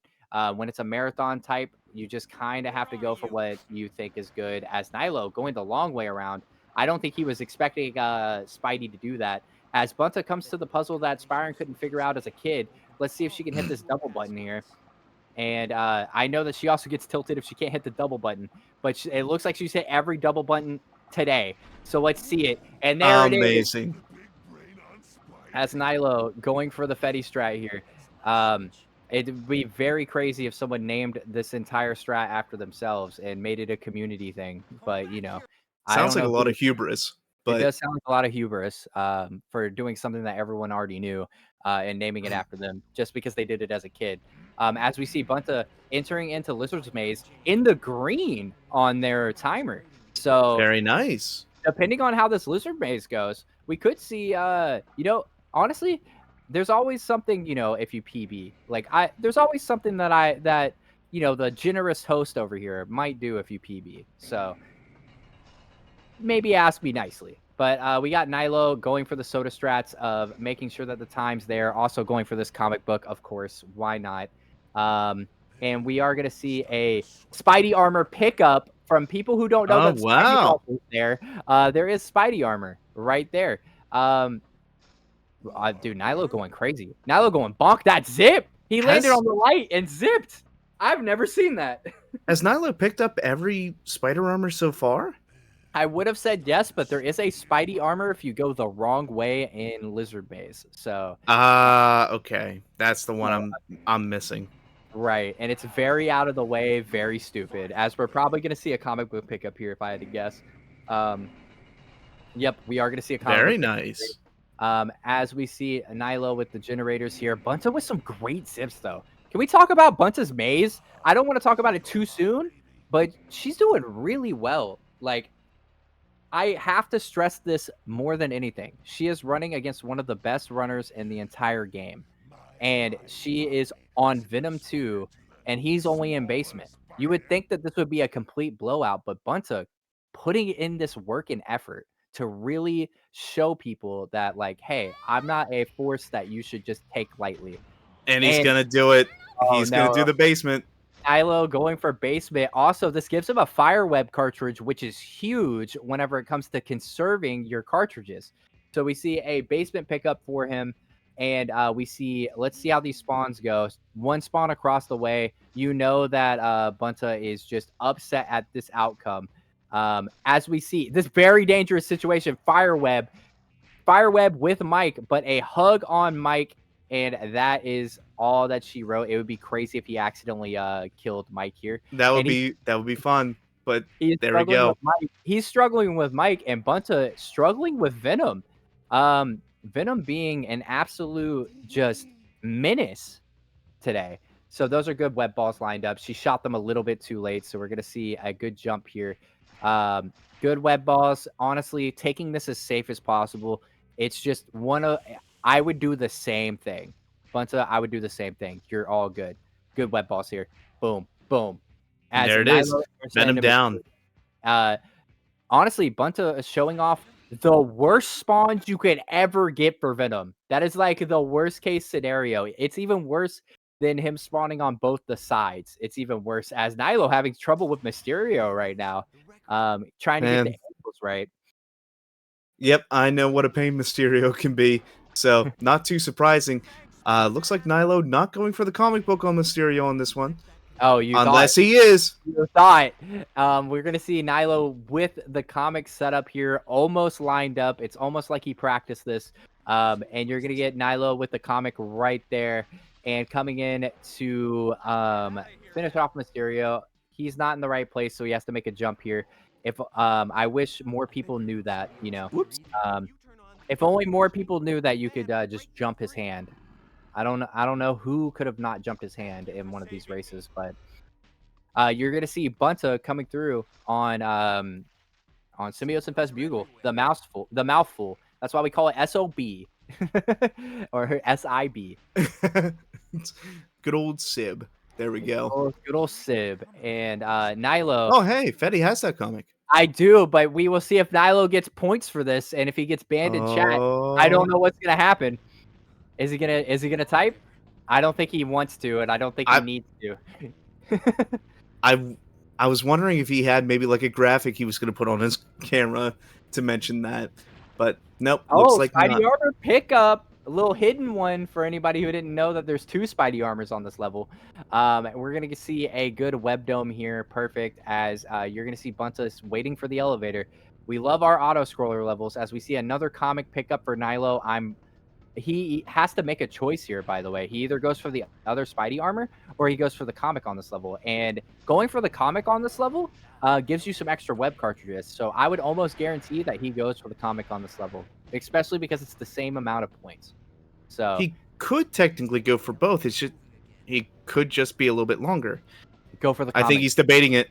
Speaker 1: When it's a marathon type, you just kind of have to go for what you think is good. As Nilo going the long way around, I don't think he was expecting Spidey to do that. As Bunta comes to the puzzle that Spyron couldn't figure out as a kid, let's see if she can hit this double button here. And I know that she also gets tilted if she can't hit the double button, but it looks like she's hit every double button today. So let's see it. And there it is.
Speaker 2: Amazing.
Speaker 1: As Nilo going for the Fetty strat here. It'd be very crazy if someone named this entire strat after themselves and made it a community thing. But I
Speaker 2: Sounds
Speaker 1: don't
Speaker 2: like a
Speaker 1: know
Speaker 2: lot
Speaker 1: who.
Speaker 2: of hubris,
Speaker 1: It
Speaker 2: but
Speaker 1: does sound like a lot of hubris for doing something that everyone already knew and naming it after them just because they did it as a kid. As we see Bunta entering into Lizard's Maze in the green on their timer. So
Speaker 2: very nice.
Speaker 1: depending on how this Lizard Maze goes, we could see, honestly, there's always something, if you PB. There's always something that the generous host over here might do if you PB. So maybe ask me nicely. But we got Nilo going for the soda strats of making sure that the time's there. Also going for this comic book, of course. Why not? And we are going to see a Spidey armor pickup from people who don't know
Speaker 2: Oh,
Speaker 1: that Spidey
Speaker 2: wow.
Speaker 1: armor is there. There is Spidey armor right there. Dude, Nilo going crazy. Nilo going bonk that zip. He landed
Speaker 2: Has
Speaker 1: on the light and zipped. I've never seen that.
Speaker 2: has Nilo picked up every spider armor so far?
Speaker 1: I would have said yes, but there is a Spidey armor if you go the wrong way in Lizard Maze. So,
Speaker 2: Ah, okay. That's the one
Speaker 1: so
Speaker 2: I'm missing.
Speaker 1: Right, and it's very out of the way, very stupid, as we're probably gonna see a comic book pickup here if I had to guess. Um, yep, we are gonna see a comic
Speaker 2: Very
Speaker 1: book pickup here.
Speaker 2: nice.
Speaker 1: As we see Nilo with the generators here. Bunta with some great zips, though. Can we talk about Bunta's maze? I don't want to talk about it too soon, but she's doing really well. Like, I have to stress this more than anything. She is running against one of the best runners in the entire game, and she is on Venom 2, and he's only in basement. You would think that this would be a complete blowout, but Bunta putting in this work and effort to really show people that, like, hey, I'm not a force that you should just take lightly.
Speaker 2: And he's
Speaker 1: And
Speaker 2: gonna do it.
Speaker 1: oh
Speaker 2: He's gonna
Speaker 1: no,
Speaker 2: do the basement.
Speaker 1: Kylo going for basement. Also, this gives him a fire web cartridge, which is huge whenever it comes to conserving your cartridges. So we see a basement pickup for him, and we see. Let's see how these spawns go. One spawn across the way. You know that Bunta is just upset at this outcome. As we see this very dangerous situation, fire web with Mike, but a hug on Mike, and that is all that she wrote. It would be crazy if he accidentally killed Mike here. And
Speaker 2: That would be fun. But
Speaker 1: he's
Speaker 2: there we
Speaker 1: struggling
Speaker 2: go.
Speaker 1: with Mike. He's struggling with Mike, and Bunta struggling with Venom. Venom being an absolute just menace today. So those are good web balls lined up. She shot them a little bit too late, so we're gonna see a good jump here. Good web balls. Honestly, taking this as safe as possible. It's just one of I would do the same thing. Bunta, I would do the same thing. You're all good. Good web balls here. Boom, boom.
Speaker 2: And
Speaker 1: As
Speaker 2: there it is.
Speaker 1: Nilo
Speaker 2: Venom down.
Speaker 1: uh, honestly, Bunta is showing off the worst spawns you could ever get for Venom. That is like the worst case scenario. It's even worse than him spawning on both the sides. It's even worse as Nilo having trouble with Mysterio right now. Trying to get the
Speaker 2: Man.
Speaker 1: angles right.
Speaker 2: Yep, I know what a pain Mysterio can be. So, not too surprising. Looks like Nilo not going for the comic book on Mysterio on this one.
Speaker 1: Oh, you thought
Speaker 2: Unless he is.
Speaker 1: you thought. We're gonna see Nilo with the comic setup here, almost lined up. It's almost like he practiced this. And you're gonna get Nilo with the comic right there, and coming in to finish off Mysterio. He's not in the right place, so he has to make a jump here. If I wish more people knew that,
Speaker 2: Whoops.
Speaker 1: um, if only more people knew that you could just jump his hand. I don't know who could have not jumped his hand in one of these races, but you're gonna see Bunta coming through on Symbiotes Infest Bugle, the mouthful. That's why we call it SOB or SIB.
Speaker 2: Good old Sib. There we go.
Speaker 1: Good old Sib and Nilo.
Speaker 2: Oh, hey, Fetty has that comic.
Speaker 1: I do, but we will see if Nilo gets points for this, and if he gets banned in chat, I don't know what's gonna happen. Is he gonna type? I don't think he wants to, and I don't think he needs to.
Speaker 2: I was wondering if he had maybe like a graphic he was going to put on his camera to mention that, but nope. Looks like
Speaker 1: Spidey
Speaker 2: not.
Speaker 1: armor pickup, a little hidden one for anybody who didn't know that there's two Spidey armors on this level. We're gonna see a good web dome here, perfect. As you're gonna see Bunta waiting for the elevator. We love our auto scroller levels. As we see another comic pickup for Nilo, he has to make a choice here, by the way. He either goes for the other Spidey armor or he goes for the comic on this level. And going for the comic on this level gives you some extra web cartridges. So I would almost guarantee that he goes for the comic on this level, especially because it's the same amount of points. So
Speaker 2: He could technically go for both. It's just he could just be a little bit longer.
Speaker 1: go for the comic.
Speaker 2: I think he's debating it.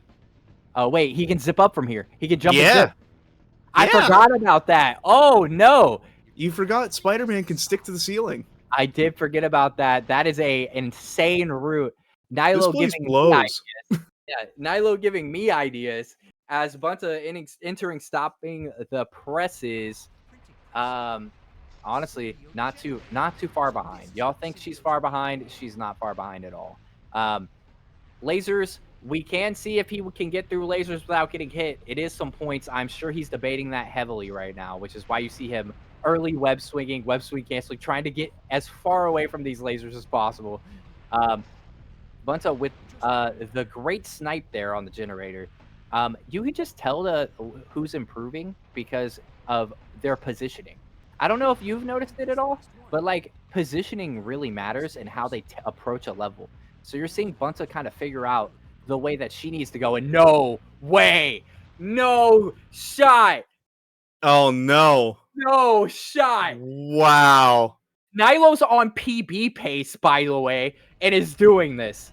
Speaker 1: Oh, wait, he can zip up from here. He can jump and
Speaker 2: Yeah.
Speaker 1: zip. I
Speaker 2: Yeah.
Speaker 1: forgot about that. Oh, no.
Speaker 2: You forgot Spider-Man can stick to the ceiling.
Speaker 1: I did forget about that. That is a insane route.
Speaker 2: This
Speaker 1: Nilo
Speaker 2: place
Speaker 1: giving me
Speaker 2: blows.
Speaker 1: ideas. Yeah, Nilo giving me ideas as Bunta entering, stopping the presses. Honestly, not too far behind. Y'all think she's far behind? She's not far behind at all. Lasers, we can see if he can get through lasers without getting hit. It is some points. I'm sure he's debating that heavily right now, which is why you see him early web swing canceling, trying to get as far away from these lasers as possible. Bunta with the great snipe there on the generator. You can just tell who's improving because of their positioning. I don't know if you've noticed it at all, but like positioning really matters in how they approach a level. So you're seeing Bunta kind of figure out the way that she needs to go, and no way, no shot,
Speaker 2: Oh no.
Speaker 1: no shot.
Speaker 2: Wow.
Speaker 1: Nilo's on PB pace, by the way, and is doing this.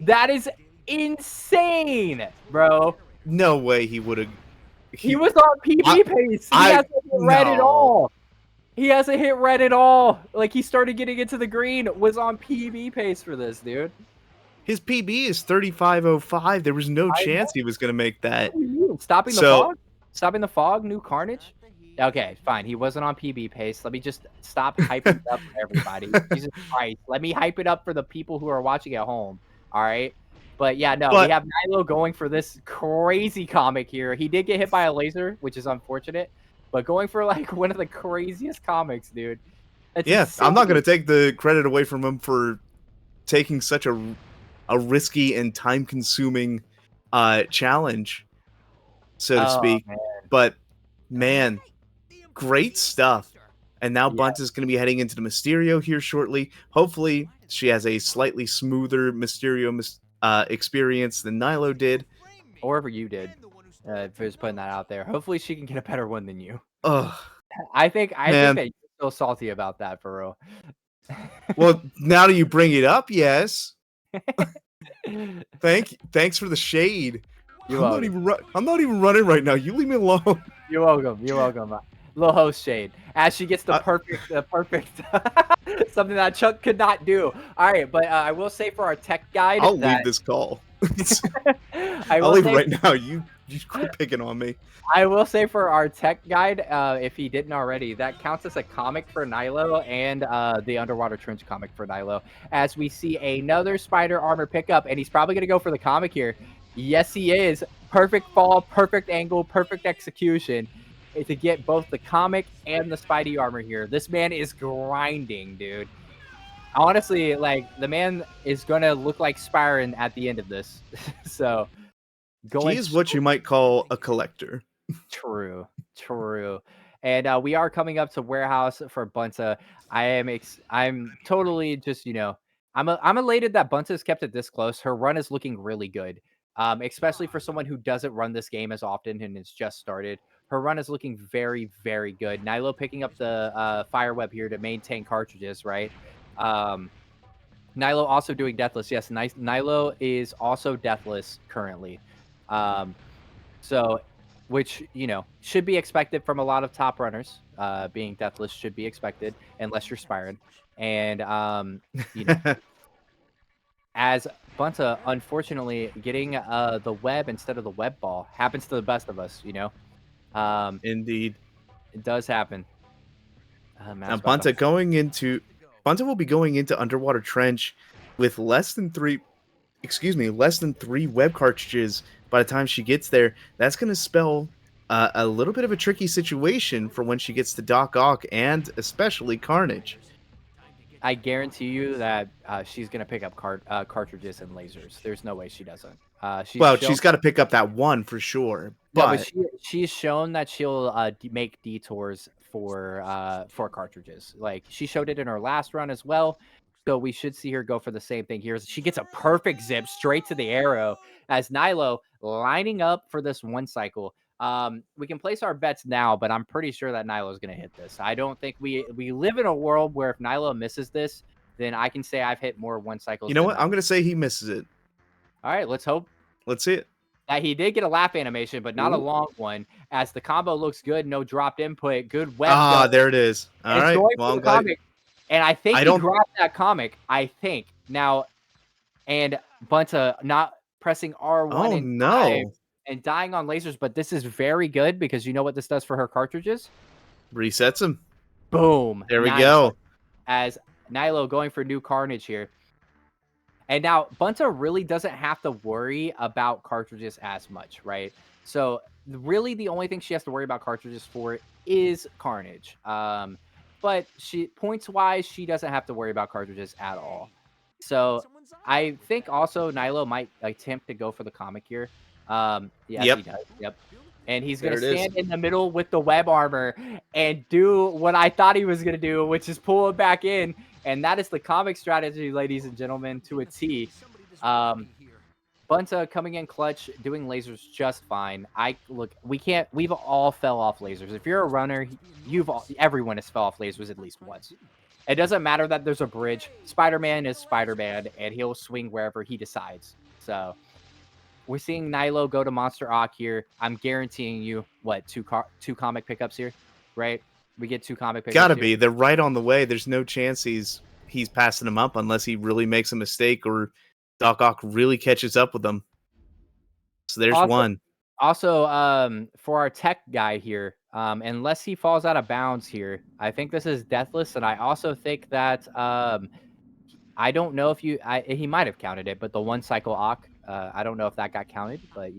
Speaker 1: That is insane, bro.
Speaker 2: No way he would have.
Speaker 1: He was on PB pace. He hasn't hit red at all. He hasn't hit red at all. Like, he started getting into the green, was on PB pace for this, dude.
Speaker 2: His PB is 35.05. There was no chance he was going to make that.
Speaker 1: Stopping the fog? Stopping the fog? New Carnage? Okay, fine. He wasn't on PB pace. Let me just stop hyping it up for everybody. Jesus Christ. Let me hype it up for the people who are watching at home. All right? But yeah, no, we have Nilo going for this crazy comic here. He did get hit by a laser, which is unfortunate. But going for, like, one of the craziest comics, dude.
Speaker 2: It's I'm not going to take the credit away from him for taking such a risky and time-consuming challenge, so to speak.
Speaker 1: Man.
Speaker 2: But, man, great stuff. And now Bunt is going to be heading into the Mysterio here shortly. Hopefully, she has a slightly smoother Mysterio experience than Nilo did.
Speaker 1: Or if you did. For just putting that out there. Hopefully she can get a better one than you.
Speaker 2: Ugh.
Speaker 1: I think that you're still salty about that, for real.
Speaker 2: Well, now that you bring it up, yes. Thanks for the shade. I'm not even running right now. You leave me alone.
Speaker 1: You're welcome. You're welcome. Little host shade. As she gets the perfect something that Chuck could not do. All right, but I will say for our tech guide,
Speaker 2: I'll leave this call. I'll leave right now. You quit picking on me.
Speaker 1: I will say for our tech guide, if he didn't already, that counts as a comic for Nilo and the Underwater Trench comic for Nilo. As we see another spider armor pickup, and he's probably going to go for the comic here. Yes, he is. Perfect fall, perfect angle, perfect execution to get both the comic and the Spidey armor here. This man is grinding, dude. Honestly, like, the man is going to look like Spyron at the end of this. So,
Speaker 2: he is what you might call a collector.
Speaker 1: True. And we are coming up to warehouse for Bunta. I'm totally just, I'm elated that Bunta's kept it this close. Her run is looking really good. Especially for someone who doesn't run this game as often and it's just started. Her run is looking very, very good. Nilo picking up the fire web here to maintain cartridges, right? Nilo also doing deathless. Yes, Nilo is also deathless currently. So, which, should be expected from a lot of top runners. Being deathless should be expected, unless you're Spyron. And, as Bunta, unfortunately, getting the web instead of the web ball happens to the best of us,
Speaker 2: Indeed.
Speaker 1: It does happen.
Speaker 2: Now, Bunta will be going into Underwater Trench with less than three web cartridges by the time she gets there. That's going to spell a little bit of a tricky situation for when she gets to Doc Ock and especially Carnage.
Speaker 1: I guarantee you that she's going to pick up cartridges and lasers. There's no way she doesn't.
Speaker 2: She's got to pick up that one for sure. But
Speaker 1: she's shown that she'll make detours for cartridges. Like, she showed it in her last run as well. So we should see her go for the same thing here. She gets a perfect zip straight to the arrow as Nilo lining up for this one cycle. We can place our bets now, but I'm pretty sure that Nilo is going to hit this. I don't think we live in a world where if Nilo misses this, then I can say I've hit more one cycles.
Speaker 2: You know what? I'm going to say he misses it.
Speaker 1: All right, let's hope.
Speaker 2: Let's see it.
Speaker 1: He did get a laugh animation, but not a long one. As the combo looks good, no dropped input, good web.
Speaker 2: There it is. All right.
Speaker 1: Well, I'm glad. And I think he dropped that comic. I think now, and Bunta not pressing R1 and dying on lasers, but this is very good because you know what this does for her cartridges?
Speaker 2: Resets them.
Speaker 1: Boom.
Speaker 2: There we go.
Speaker 1: As Nilo going for new Carnage here. And now Bunta really doesn't have to worry about cartridges as much, right? So really the only thing she has to worry about cartridges for is Carnage. But points-wise, she doesn't have to worry about cartridges at all. So I think also Nilo might attempt to go for the comic here. Yes, he does. Yep. And he's going to stand in the middle with the web armor and do what I thought he was going to do, which is pull it back in And that is the comic strategy, ladies and gentlemen, to a T. Bunta coming in clutch, doing lasers just fine. We've all fell off lasers. If you're a runner, everyone has fell off lasers at least once. It doesn't matter that there's a bridge. Spider-Man is Spider-Man, and he'll swing wherever he decides. So we're seeing Nilo go to Monster Ock here. I'm guaranteeing you, what, two comic pickups here, right? We get 2 comic pickups
Speaker 2: Gotta
Speaker 1: here.
Speaker 2: be. They're right on the way. There's no chance he's passing them up unless he really makes a mistake or Doc Ock really catches up with them. So there's one.
Speaker 1: Also, for our tech guy here, unless he falls out of bounds here, I think this is deathless, and I also think that I don't know if he might have counted it, but the 1 cycle Ock, I don't know if that got counted, but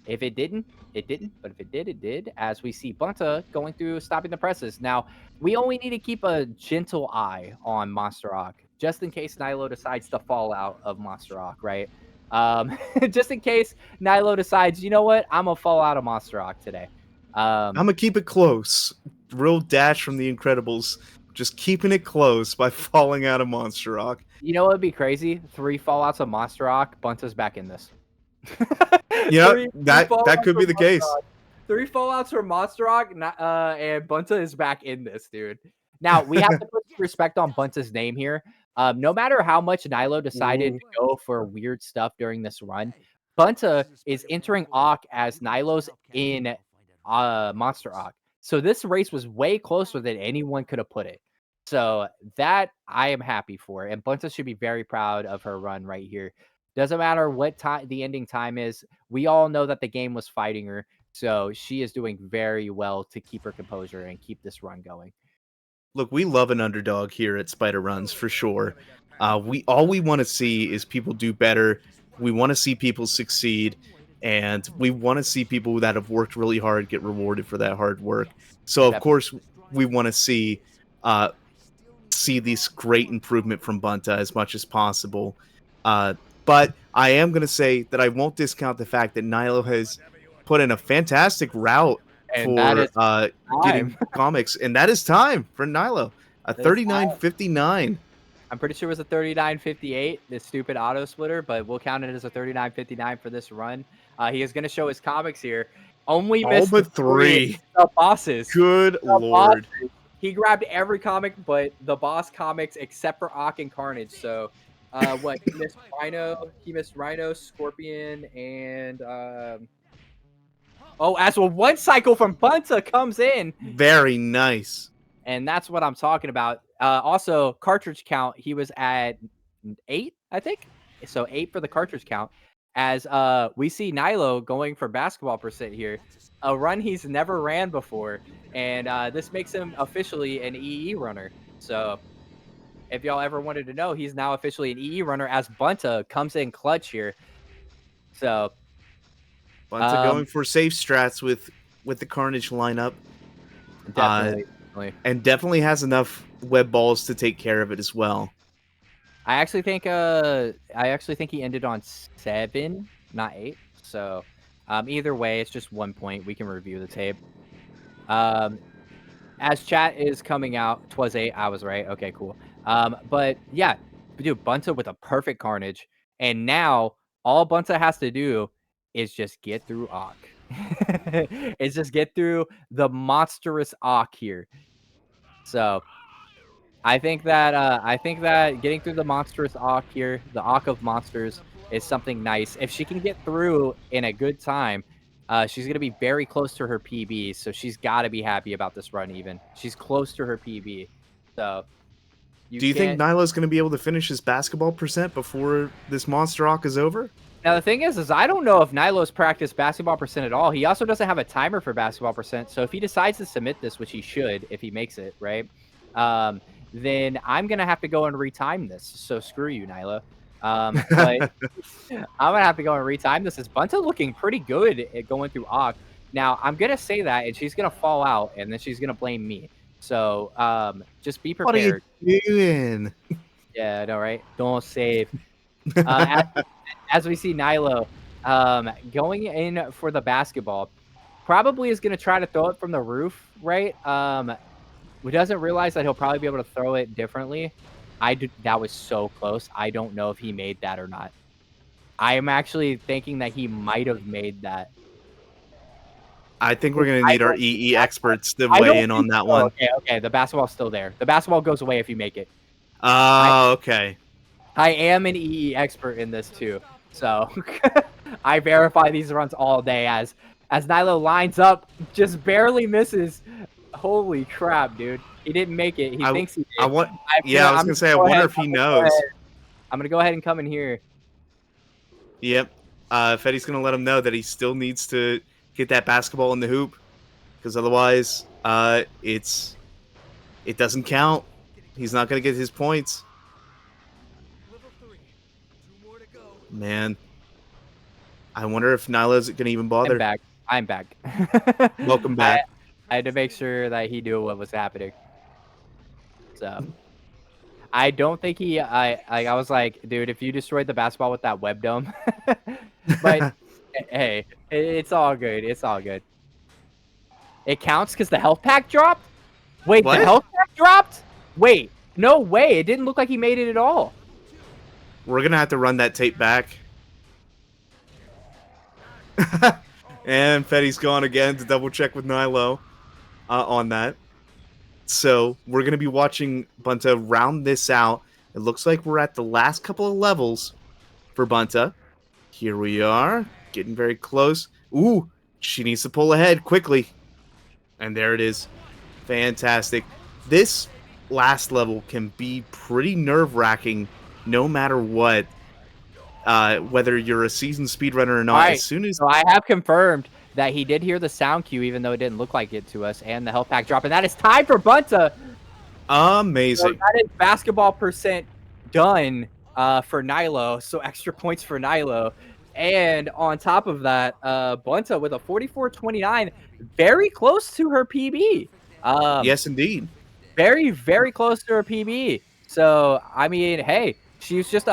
Speaker 1: if it didn't, it didn't. But if it did, it did. As we see Bunta going through, stopping the presses. Now, we only need to keep a gentle eye on Monster Ock, just in case Nilo decides to fall out of Monster Ock, right? Just in case Nilo decides, you know what, I'm gonna fall out of Monster Ock today.
Speaker 2: I'm gonna keep it close. Real dash from the Incredibles, just keeping it close by falling out of Monster Rock.
Speaker 1: You know what would be crazy? 3 fallouts of Monster Rock, Bunta's back in this.
Speaker 2: Yeah, that could be the case.
Speaker 1: 3 fallouts for Monster Rock, and Bunta is back in this, dude. Now, we have to put respect on Bunta's name here. No matter how much Nilo decided to go for weird stuff during this run, Bunta is entering Ock as Nilo's in Monster Ock. So this race was way closer than anyone could have put it. So that I am happy for. And Bunta should be very proud of her run right here. Doesn't matter what time the ending time is. We all know that the game was fighting her. So she is doing very well to keep her composure and keep this run going.
Speaker 2: Look, we love an underdog here at Spider Runs for sure. All we want to see is people do better. We want to see people succeed, and we want to see people that have worked really hard get rewarded for that hard work. So of course we want to see this great improvement from Bunta as much as possible. But I am going to say that I won't discount the fact that Nilo has put in a fantastic route
Speaker 1: And
Speaker 2: for getting comics, and that is time for Nilo. A 39.59.
Speaker 1: I'm pretty sure it was a 39.58, this stupid auto splitter, but we'll count it as a 39.59 for this run. He is going to show his comics here. Only missed
Speaker 2: but 3.
Speaker 1: The bosses.
Speaker 2: Good lord.
Speaker 1: Bosses. He grabbed every comic but the boss comics except for Ock and Carnage. So, what? He missed Rhino. He missed Rhino, Scorpion, and as well, 1 cycle from Bunta comes in.
Speaker 2: Very nice.
Speaker 1: And that's what I'm talking about. Also, cartridge count, he was at 8, I think. So 8 for the cartridge count. As we see Nilo going for basketball percent here. A run he's never ran before. And this makes him officially an EE runner. So if y'all ever wanted to know, he's now officially an EE runner as Bunta comes in clutch here. So
Speaker 2: Bunta going for safe strats with the Carnage lineup.
Speaker 1: Definitely.
Speaker 2: And definitely has enough web balls to take care of it as well.
Speaker 1: I actually think he ended on 7, not 8. So either way, it's just 1 point. We can review the tape. As chat is coming out, 'twas 8. I was right. Okay, cool. But yeah, dude, Bunta with a perfect Carnage, and now all Bunta has to do is just get through Ock. It's just get through the monstrous Ock here. So I think that getting through the monstrous Ock here, the Ock of monsters, is something nice. If she can get through in a good time, she's going to be very close to her PB, so she's got to be happy about this run even. She's close to her PB. So
Speaker 2: do you think Nilo's going to be able to finish his basketball percent before this Monster Ock is over?
Speaker 1: Now, the thing is I don't know if Nilo's practiced basketball percent at all. He also doesn't have a timer for basketball percent, so if he decides to submit this, which he should if he makes it, right, then I'm going to have to go and retime this. So screw you, Nilo. But I'm going to have to go and retime this. Is Bunta looking pretty good at going through Ock. Now, I'm going to say that, and she's going to fall out, and then she's going to blame me. So just be prepared.
Speaker 2: What are you doing?
Speaker 1: Yeah, I know, right? Don't save. As we see Nilo going in for the basketball, probably is going to try to throw it from the roof, right? Who doesn't realize that he'll probably be able to throw it differently. That was so close. I don't know if he made that or not. I am actually thinking that he might have made that.
Speaker 2: I think we're gonna need our EE experts to
Speaker 1: I
Speaker 2: weigh
Speaker 1: don't
Speaker 2: in on
Speaker 1: think
Speaker 2: that
Speaker 1: so.
Speaker 2: one.
Speaker 1: Okay. The basketball's still there. The basketball goes away if you make it.
Speaker 2: Oh, okay.
Speaker 1: I am an EE expert in this too. So I verify these runs all day as Nilo lines up, just barely misses. Holy crap, dude. He didn't make it. He thinks he
Speaker 2: I
Speaker 1: did.
Speaker 2: want. Yeah, I was gonna say. I wonder if he knows.
Speaker 1: I'm gonna go ahead and come in here.
Speaker 2: Yep. Fetty's gonna let him know that he still needs to get that basketball in the hoop, because otherwise, it doesn't count. He's not gonna get his points. Man, I wonder if Nyla's gonna even bother.
Speaker 1: I'm back.
Speaker 2: Welcome back.
Speaker 1: I had to make sure that he knew what was happening. So I don't think I was like, dude, if you destroyed the basketball with that web dome, but hey, it's all good. It's all good. It counts because the health pack dropped. Wait,
Speaker 2: what?
Speaker 1: The health pack dropped? Wait, no way. It didn't look like he made it at all.
Speaker 2: We're gonna have to run that tape back. And Fetty's gone again to double check with Nilo on that. So we're going to be watching Bunta round this out. It looks like we're at the last couple of levels for Bunta. Here we are, getting very close. Ooh, she needs to pull ahead quickly. And there it is. Fantastic. This last level can be pretty nerve-wracking no matter what. Whether you're a seasoned speedrunner or not,
Speaker 1: Right.
Speaker 2: as soon as...
Speaker 1: So I have confirmed that he did hear the sound cue, even though it didn't look like it to us, and the health pack drop, and that is tied for Bunta.
Speaker 2: Amazing.
Speaker 1: So that is basketball percent done for Nilo, so extra points for Nilo. And on top of that, Bunta with a 44-29, very close to her PB.
Speaker 2: Yes, indeed.
Speaker 1: Very, very close to her PB. So, I mean, hey, she was just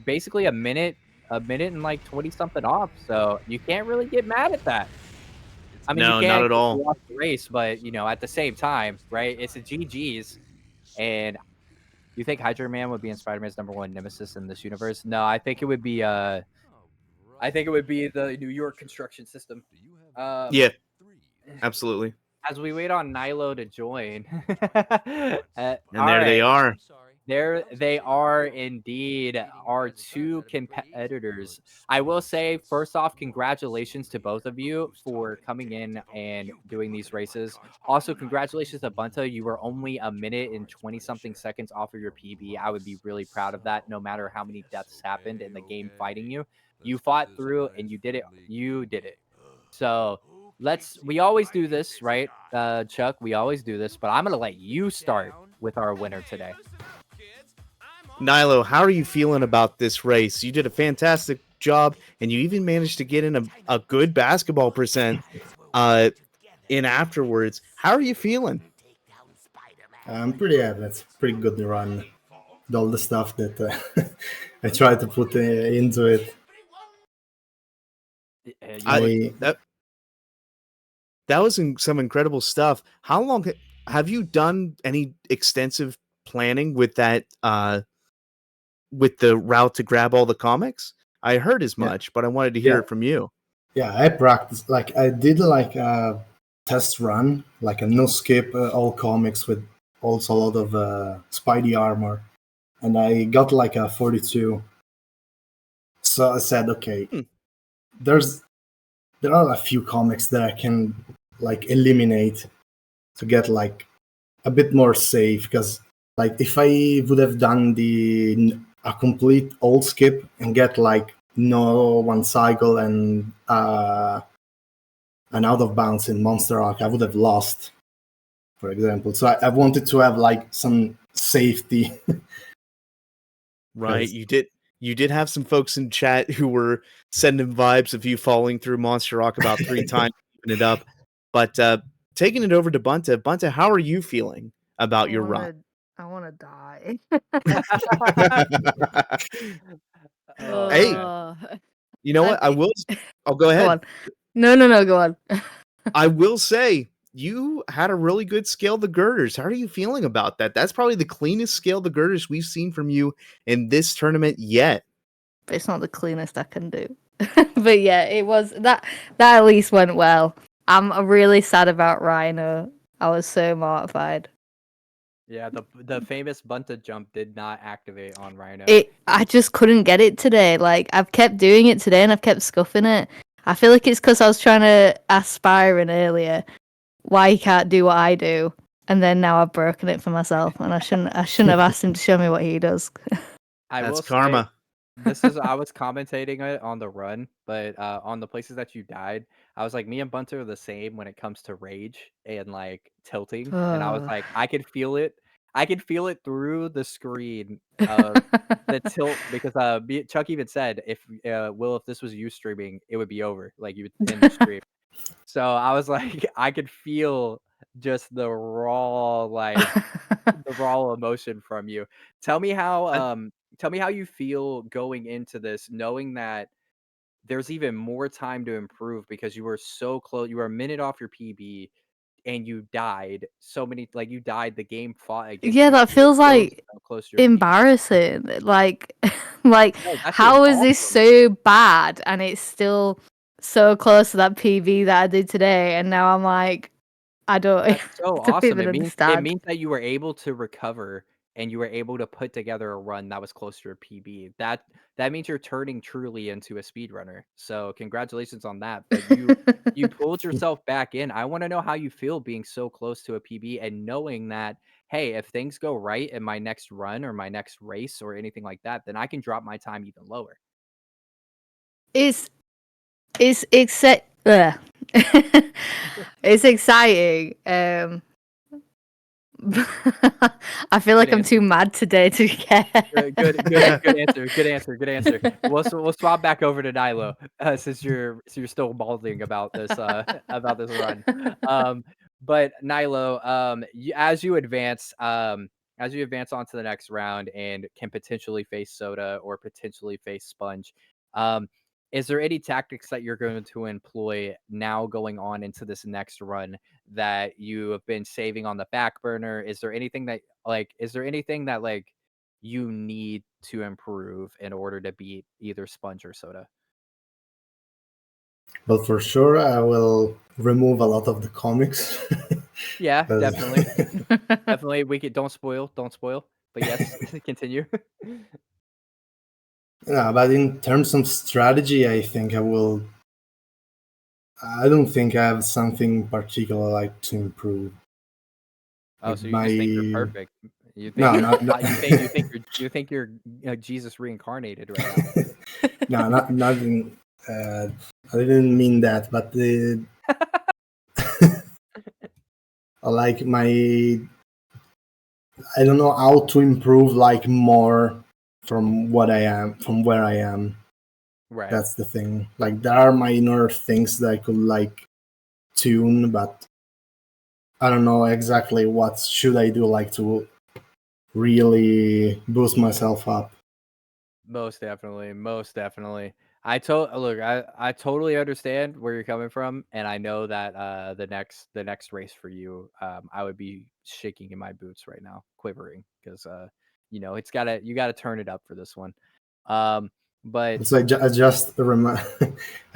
Speaker 1: basically a minute and like 20 something off. So you can't really get mad at that. I mean,
Speaker 2: No,
Speaker 1: you
Speaker 2: not
Speaker 1: can't
Speaker 2: at all.
Speaker 1: watch the race, but at the same time, right? It's a GG's. And you think Hydra Man would be in Spider-Man's #1 nemesis in this universe? No, I think it would be the New York construction system.
Speaker 2: Yeah, absolutely.
Speaker 1: As we wait on Nilo to join.
Speaker 2: And there they are.
Speaker 1: There they are indeed, our two competitors. I will say, first off, congratulations to both of you for coming in and doing these races. Also, congratulations to Bunta. You were only a minute and 20-something seconds off of your PB. I would be really proud of that, no matter how many deaths happened in the game fighting you. You fought through, and you did it. You did it. So we always do this, right, Chuck? We always do this, but I'm going to let you start with our winner today.
Speaker 2: Nilo, how are you feeling about this race? You did a fantastic job, and you even managed to get in a good basketball percent in afterwards. How are you feeling?
Speaker 3: I'm pretty happy. That's pretty good run. With all the stuff that I tried to put into it.
Speaker 2: That was some incredible stuff. How long have you done any extensive planning with that with the route to grab all the comics? I heard as much, but I wanted to hear it from you.
Speaker 3: Yeah, I practiced. Like I did like a test run, like a no skip all comics with also a lot of Spidey armor, and I got like a 42. So I said, okay, there are a few comics that I can like eliminate to get like a bit more safe, because like if I would have done a complete old skip and get like no one cycle and an out of bounds in Monster Arc, I would have lost, for example. So I wanted to have like some safety.
Speaker 2: Right, you did have some folks in chat who were sending vibes of you falling through Monster Rock about 3 times, keeping it up. But taking it over to Bunta. Bunta, how are you feeling about your run?
Speaker 4: I want to die.
Speaker 2: Hey, you know what? I'll go ahead.
Speaker 4: Go on. No, go on.
Speaker 2: I will say, you had a really good scale the girders. How are you feeling about that? That's probably the cleanest scale the girders we've seen from you in this tournament yet.
Speaker 4: But it's not the cleanest I can do. But yeah, it was that at least went well. I'm really sad about Rhino. I was so mortified.
Speaker 1: Yeah, the famous bunta jump did not activate on Rhino.
Speaker 4: I just couldn't get it today. Like, I've kept doing it today and I've kept scuffing it. I feel like it's because I was trying to ask Byron earlier why he can't do what I do, and then now I've broken it for myself, and I shouldn't have asked him to show me what he does.
Speaker 1: I
Speaker 2: That's
Speaker 1: will say,
Speaker 2: karma.
Speaker 1: I was commentating it on the run, but on the places that you died, I was like, me and Bunter are the same when it comes to rage and like tilting, and I was like, I could feel it. I could feel it through the screen of the tilt because Chuck even said if if this was you streaming, it would be over. Like you would end the stream. So I was like, I could feel just the raw emotion from you. Tell me how you feel going into this, knowing that there's even more time to improve because you were so close. You were a minute off your PB and you died so many you died the game fought against
Speaker 4: Yeah,
Speaker 1: you.
Speaker 4: that
Speaker 1: You were
Speaker 4: feels
Speaker 1: still
Speaker 4: like
Speaker 1: so close to your PB.
Speaker 4: embarrassing. Like, like
Speaker 1: No, that's just
Speaker 4: how is this
Speaker 1: awesome.
Speaker 4: so bad and it's still so close to that PB that I did today? And now I'm like, I don't,
Speaker 1: That's so
Speaker 4: I don't
Speaker 1: awesome.
Speaker 4: even
Speaker 1: It
Speaker 4: understand.
Speaker 1: means that you were able to recover and you were able to put together a run that was close to your PB. That means you're turning truly into a speedrunner. So congratulations on that. But you pulled yourself back in. I want to know how you feel being so close to a PB and knowing that, hey, if things go right in my next run or my next race or anything like that, then I can drop my time even lower.
Speaker 4: It's it's it's exciting. I feel like
Speaker 1: Good
Speaker 4: I'm too
Speaker 1: answer.
Speaker 4: mad today to care.
Speaker 1: Good answer. We'll swap back over to Nilo since you're still balding about this about this run. But Nilo, as you advance onto the next round and can potentially face Soda or potentially face Sponge, is there any tactics that you're going to employ now going on into this next run that you have been saving on the back burner? Is there anything that you need to improve in order to beat either Sponge or Soda?
Speaker 3: But for sure, I will remove a lot of the comics.
Speaker 1: Yeah,
Speaker 3: 'Cause-
Speaker 1: definitely. Definitely. Don't spoil. But yes, continue.
Speaker 3: Yeah, but in terms of strategy, I think I will. I don't think I have something particular like to improve.
Speaker 1: Oh,
Speaker 3: Like
Speaker 1: so you just think you're
Speaker 3: my
Speaker 1: perfect. You
Speaker 3: no,
Speaker 1: think
Speaker 3: not, not
Speaker 1: you think you're Jesus reincarnated right now.
Speaker 3: no, not in. I didn't mean that, but like my. I don't know how to improve like more from what I am, from where I am.
Speaker 1: Right.
Speaker 3: That's the thing. Like there are minor things that I could like tune, but I don't know exactly what should I do like to really boost myself up.
Speaker 1: Most definitely. I totally understand where you're coming from, and I know that the next race for you, I would be shaking in my boots right now, quivering because you gotta turn it up for this one. But
Speaker 3: So I just I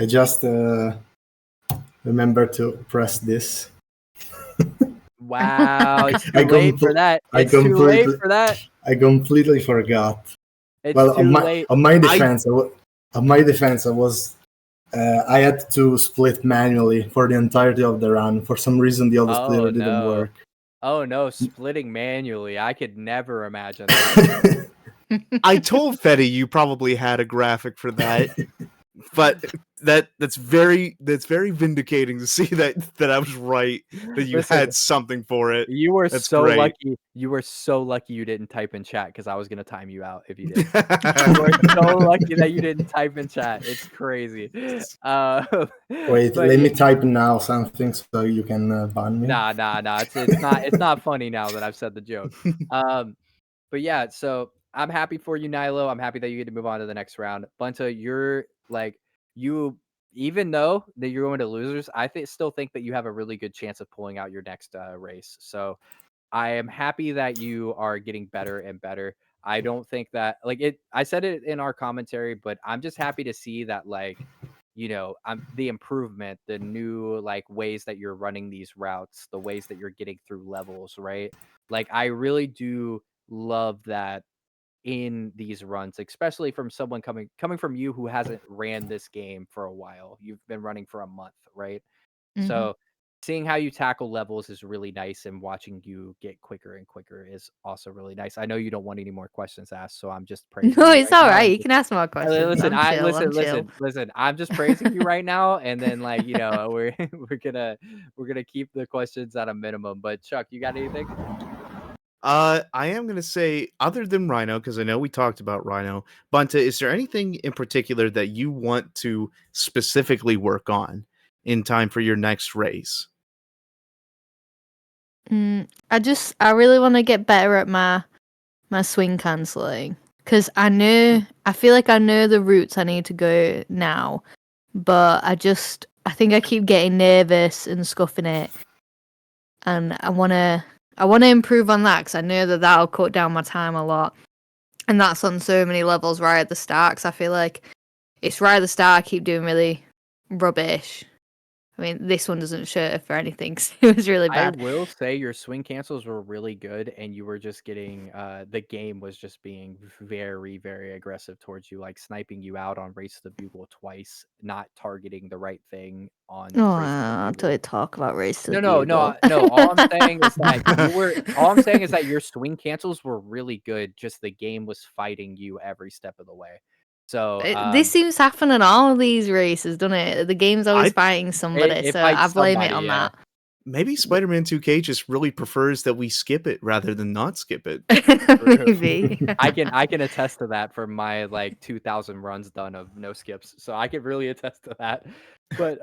Speaker 3: just remember to press this.
Speaker 1: wow, it's
Speaker 3: I
Speaker 1: too late for that.
Speaker 3: I
Speaker 1: It's too late
Speaker 3: completely
Speaker 1: for that.
Speaker 3: I completely forgot.
Speaker 1: It's
Speaker 3: Well,
Speaker 1: too late.
Speaker 3: on my defense, I was I had to split manually for the entirety of the run. For some reason, the other
Speaker 1: Oh
Speaker 3: splitter didn't
Speaker 1: no.
Speaker 3: work.
Speaker 1: Oh no, splitting manually. I could never imagine that.
Speaker 2: I told Fetty you probably had a graphic for that, but that's very vindicating to see that I was right, that you
Speaker 1: Listen,
Speaker 2: had something for it.
Speaker 1: you were
Speaker 2: That's
Speaker 1: so
Speaker 2: great.
Speaker 1: lucky. You were so lucky you didn't type in chat because I was gonna time you out if you did. You were so lucky that you didn't type in chat. It's crazy.
Speaker 3: Wait,
Speaker 1: But
Speaker 3: let
Speaker 1: yeah,
Speaker 3: me type now something so you can ban me.
Speaker 1: nah. It's not funny now that I've said the joke. But yeah, so I'm happy for you, Nilo. I'm happy that you get to move on to the next round. Bunta, you're like you even though that you're going to losers, I still think that you have a really good chance of pulling out your next race. So I am happy that you are getting better and better. I don't think that like it. I said it in our commentary, but I'm just happy to see that I'm the improvement, the new like ways that you're running these routes, the ways that you're getting through levels, right? Like I really do love that in these runs, especially from someone coming from you who hasn't ran this game for a while. You've been running for a month, right?
Speaker 4: Mhm.
Speaker 1: So seeing how you tackle levels is really nice, and watching you get quicker and quicker is also really nice. I know you don't want any more questions asked, so I'm just praising
Speaker 4: No,
Speaker 1: you
Speaker 4: it's
Speaker 1: right
Speaker 4: all
Speaker 1: now.
Speaker 4: right.
Speaker 1: And
Speaker 4: You can ask more questions.
Speaker 1: listen,
Speaker 4: I'm
Speaker 1: I
Speaker 4: chill. I'm
Speaker 1: listen,
Speaker 4: chill.
Speaker 1: listen, listen. I'm just praising you right now, and then we're we're gonna keep the questions at a minimum. But Chuck, you got anything?
Speaker 2: I am gonna say, other than Rhino, because I know we talked about Rhino, Bunta, is there anything in particular that you want to specifically work on in time for your next race?
Speaker 4: I really want to get better at my swing cancelling because I feel like I know the routes I need to go now, but I think I keep getting nervous and scuffing it, and I want to improve on that because I know that that'll cut down my time a lot, and that's on so many levels right at the start. Because I feel like it's right at the start I keep doing really rubbish. I mean, this one doesn't show it for anything, 'cause it was really
Speaker 1: I
Speaker 4: bad.
Speaker 1: will say your swing cancels were really good, and you were just getting the game was just being very, very aggressive towards you, like sniping you out on Race to the Bugle twice, not targeting the right thing on Race to the
Speaker 4: Oh,
Speaker 1: Bugle.
Speaker 4: don't talk about Race to the
Speaker 1: No, no, no,
Speaker 4: Bugle.
Speaker 1: no. All I'm saying is that your swing cancels were really good. Just the game was fighting you every step of the way. So
Speaker 4: This seems to happen in all of these races, doesn't it? The game's always
Speaker 2: I
Speaker 4: fighting somebody,
Speaker 1: it
Speaker 4: so I
Speaker 1: fights
Speaker 4: blame it
Speaker 1: somebody,
Speaker 4: on
Speaker 1: yeah.
Speaker 4: that.
Speaker 2: Maybe Spider-Man 2K just really prefers that we skip it rather than not skip it.
Speaker 4: Maybe.
Speaker 1: I can attest to that from my like 2,000 runs done of no skips. So I can really attest to that. But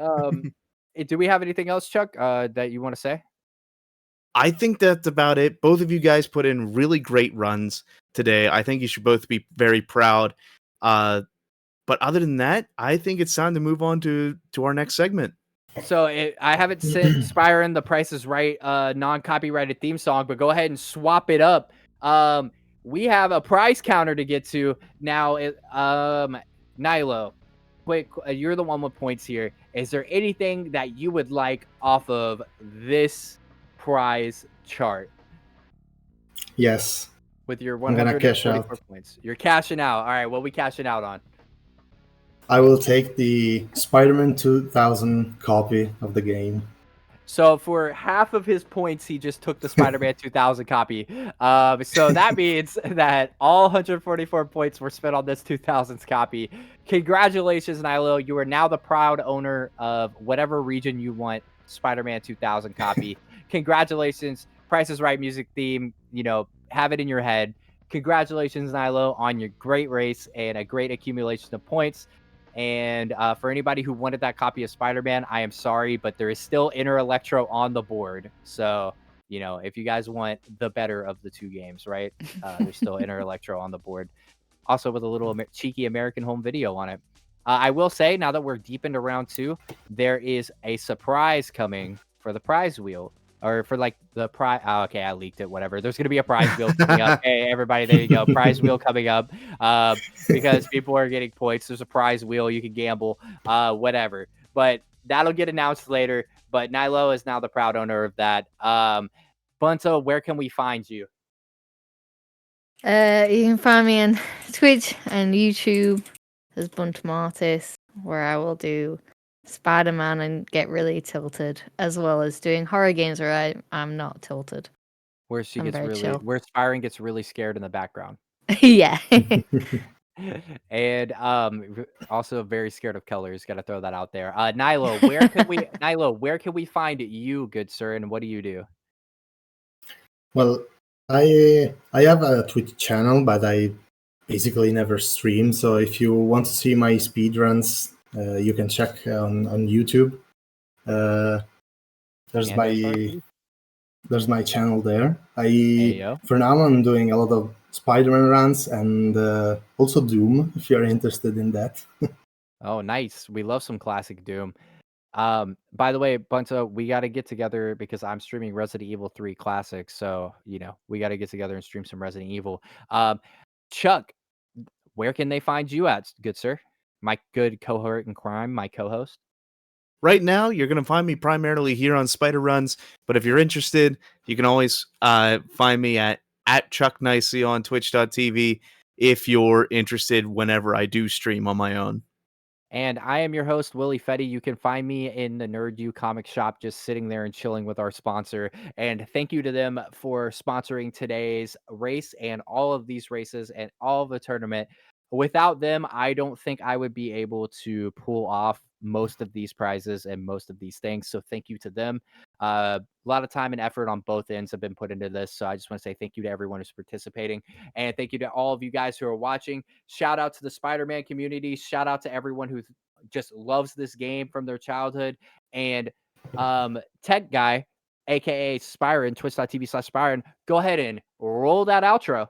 Speaker 1: do we have anything else, Chuck, that you want to say?
Speaker 2: I think that's about it. Both of you guys put in really great runs today. I think you should both be very proud. But other than that, I think it's time to move on to our next segment.
Speaker 1: So I haven't sent Spyron the Price is Right non-copyrighted theme song, but go ahead and swap it up. We have a prize counter to get to now. Nilo, quick, you're the one with points here. Is there anything that you would like off of this prize chart
Speaker 3: Yes,
Speaker 1: with your
Speaker 3: I'm gonna cash
Speaker 1: 144
Speaker 3: out.
Speaker 1: points? You're cashing out. All right, what we cashing out on?
Speaker 3: I will take the Spider-Man 2000 copy of the game.
Speaker 1: So for half of his points, he just took the Spider-Man 2000 copy. So that means that all 144 points were spent on this 2000s copy. Congratulations, Nilo. You are now the proud owner of whatever region you want Spider-Man 2000 copy. Congratulations. Price is Right music theme. Have it in your head. Congratulations, Nilo, on your great race and a great accumulation of points. And for anybody who wanted that copy of Spider-Man, I am sorry, but there is still Inner Electro on the board. So, if you guys want the better of the two games, right? There's still Inner Electro on the board. Also with a little cheeky American home video on it. I will say, now that we're deep into round 2, there is a surprise coming for the prize wheel. Or for like the prize. Oh, okay, I leaked it. Whatever. There's gonna be a prize wheel coming up. Hey, everybody, there you go. Prize wheel coming up. Because people are getting points. There's a prize wheel. You can gamble. Whatever. But that'll get announced later. But Nilo is now the proud owner of that. Bunto, where can we find you?
Speaker 4: You can find me on Twitch and YouTube as Buntomartis, where I will do Spider-Man and get really tilted, as well as doing horror games where I'm not tilted.
Speaker 1: Where she
Speaker 4: I'm
Speaker 1: gets
Speaker 4: very
Speaker 1: really,
Speaker 4: chill.
Speaker 1: where Spyron gets really scared in the background.
Speaker 4: Yeah.
Speaker 1: And also very scared of colors. Got to throw that out there. Nilo, where can we find you, good sir, and what do you do?
Speaker 3: Well, I have a Twitch channel, but I basically never stream. So if you want to see my speedruns, you can check on YouTube. There's
Speaker 1: And
Speaker 3: my there's my channel there.
Speaker 1: Ayo.
Speaker 3: For now I'm doing a lot of Spider-Man runs and also Doom, if you're interested in that.
Speaker 1: Oh, nice. We love some classic Doom. By the way, Bunta, we got to get together because I'm streaming Resident Evil 3 Classic. So, we got to get together and stream some Resident Evil. Chuck, where can they find you at, good sir? My good cohort in crime, my co-host.
Speaker 2: Right now, you're going to find me primarily here on Spider Runs, but if you're interested, you can always find me at Chuck Nicely on twitch.tv if you're interested whenever I do stream on my own.
Speaker 1: And I am your host, Willie Fetty. You can find me in the Nerd U comic shop, just sitting there and chilling with our sponsor. And thank you to them for sponsoring today's race and all of these races and all of the tournament. Without them, I don't think I would be able to pull off most of these prizes and most of these things. So thank you to them. A lot of time and effort on both ends have been put into this. So I just want to say thank you to everyone who's participating. And thank you to all of you guys who are watching. Shout out to the Spider-Man community. Shout out to everyone who just loves this game from their childhood. And Tech Guy, aka Spyron, twitch.tv/Spyron, go ahead and roll that outro.